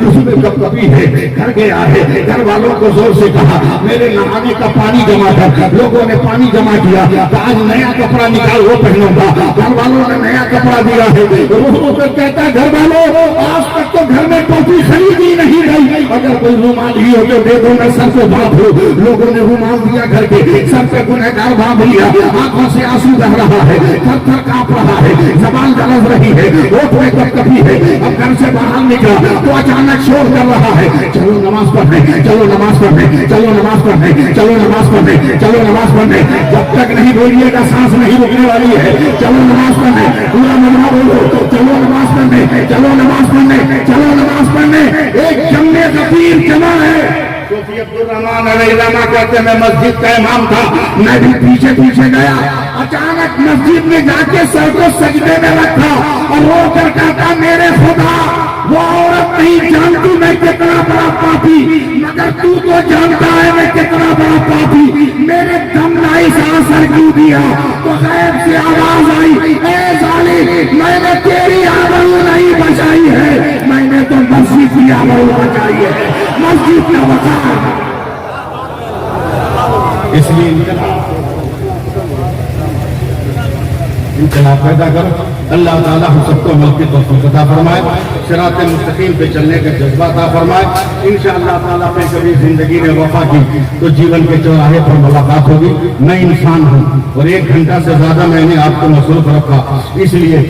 उसमें कभी है, घर गया है, घर वालों को जोर से कहा मेरे नहाने का पानी जमा कर, लोगों ने पानी जमा किया, तो आज नया कपड़ा निकाल वो पहनूंगा, घर वालों ने नया कपड़ा दिया है, वो तो कहता है घर वालों आज तक तो घर में टोपी खरीदी नहीं गई, अगर कोई रुमाल ही हो तो दे दो, मैं सर को बांध दो। लोगों ने रुमाल दिया घर के, सर पे गुनहगार बांध लिया, आंखों से आंसू बह रहा है, थर थर कांप रहा है, जबान जलस रही है, होठ में कभी है। अब घर से बाहर निकला तो अचानक शोर कर रहा है, चलो नमाज पढ़ने, चलो नमाज पढ़ने, चलो नमाज पढ़ने, चलो नमाज पढ़ने, चलो नमाज पढ़ने। जब तक नहीं बोलिएगा सांस नहीं रुकने वाली है, चलो नमाज पढ़ने, पूरा नमाज बोलो, चलो नमाज पढ़ने, चलो नमाज पढ़ने, चलो नमाज पढ़ने। एक जम्मे गफीर जमा है, सूफी अब्दुल रहमान अलैहिर्रहमा कहते मैं मस्जिद का इमाम था, मैं भी पीछे पीछे गया, अचानक मस्जिद में जाके सर को सजदे में रखा और रो कर कहता मेरे खुदा वो औरत नहीं जानती मैं कितना बड़ा पापी, मगर तू तो जानता है मैं कितना बड़ा पापी, मेरे दम नाई से असर क्यों दिया। तो गैब से आवाज आई, ए जालिम मैंने तेरी आबरू नहीं बचाई है, मैंने तो मस्जिद की आबरू बचाई है, मस्जिद का वकार। इसलिए इनकलाब पैदा करो। अल्लाह ताला हम सबको अमल की तौफीक अता फरमाए, सिरात मुस्तकीम पे चलने का जज्बा अता फरमाए। इंशाअल्लाह ताला पे कभी जिंदगी ने वफा की तो जीवन के चौराहे पर मुलाकात होगी। मैं इंसान हूँ और 1 घंटा से ज्यादा मैंने आपको मसरूफ रखा, इसलिए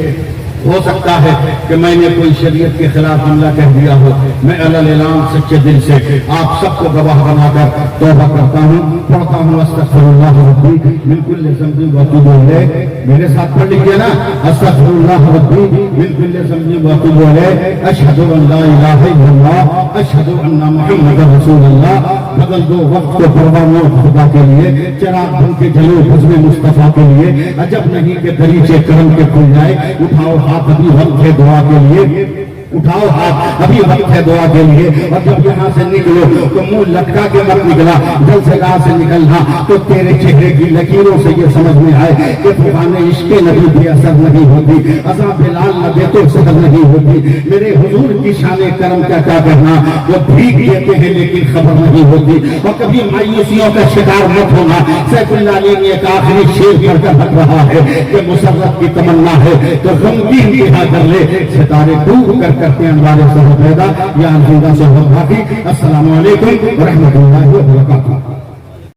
हो सकता है कि मैंने कोई शरीयत के खिलाफ हमला कह दिया हो। मैं अल्लाह ऐलान सच्चे दिल से आप सबको गवाह बनाकर तौबा करता हूँ, पढ़ता हूँ अस्तगफिरुल्लाह रब्बी मिन कुल्ली ज़ंबिन व अतूबु इलैह। मेरे साथ पढ़ लीजिए ना, अस्तगफिरुल्लाह रब्बी मिन कुल्ली ज़ंबिन व अतूबु इलैह, अशहदु अन ला इलाहा इल्लल्लाह, अशहदु अन्ना मुहम्मदर रसूलुल्लाह। बदल दो वक्त को परवानों खुदा के लिए, चिराग बन के जलो हुस्न मुस्तफा के लिए। अजब नहीं कि दरीचे करम के खुल जाए, उठाओ हाथ अभी वक्त है दुआ के लिए, उठाओ हाथ अभी वक्त है दुआ के लिए। और जब यहाँ से निकलो तो मुंह लटका के मत निकला, जल से गाह से निकलना तो तेरे चेहरे की लकीरों से ये समझ में आए कि तूफाने इश्क़े नबी भी असर नहीं होती, अज़ा बिलाल न दे तो सदर नहीं होती। मेरे हुजूर की शान करम का क्या कहना, वो भीग देते हैं लेकिन खबर नहीं होती। और कभी मायूसियों का शिकार मत होना। सैफुल्लाह अली ने एक आखिरी शेर पढ़कर हट रहा है कि मुसर्रत की तमन्ना है तो गमगीन इंतहा कर ले, सितारे डूब कर करते हैं हमारे सह पैदा या जिंदा से बाकी। अस्सलामु अलैकुम व रहमतुल्लाहि व बरकातुहू।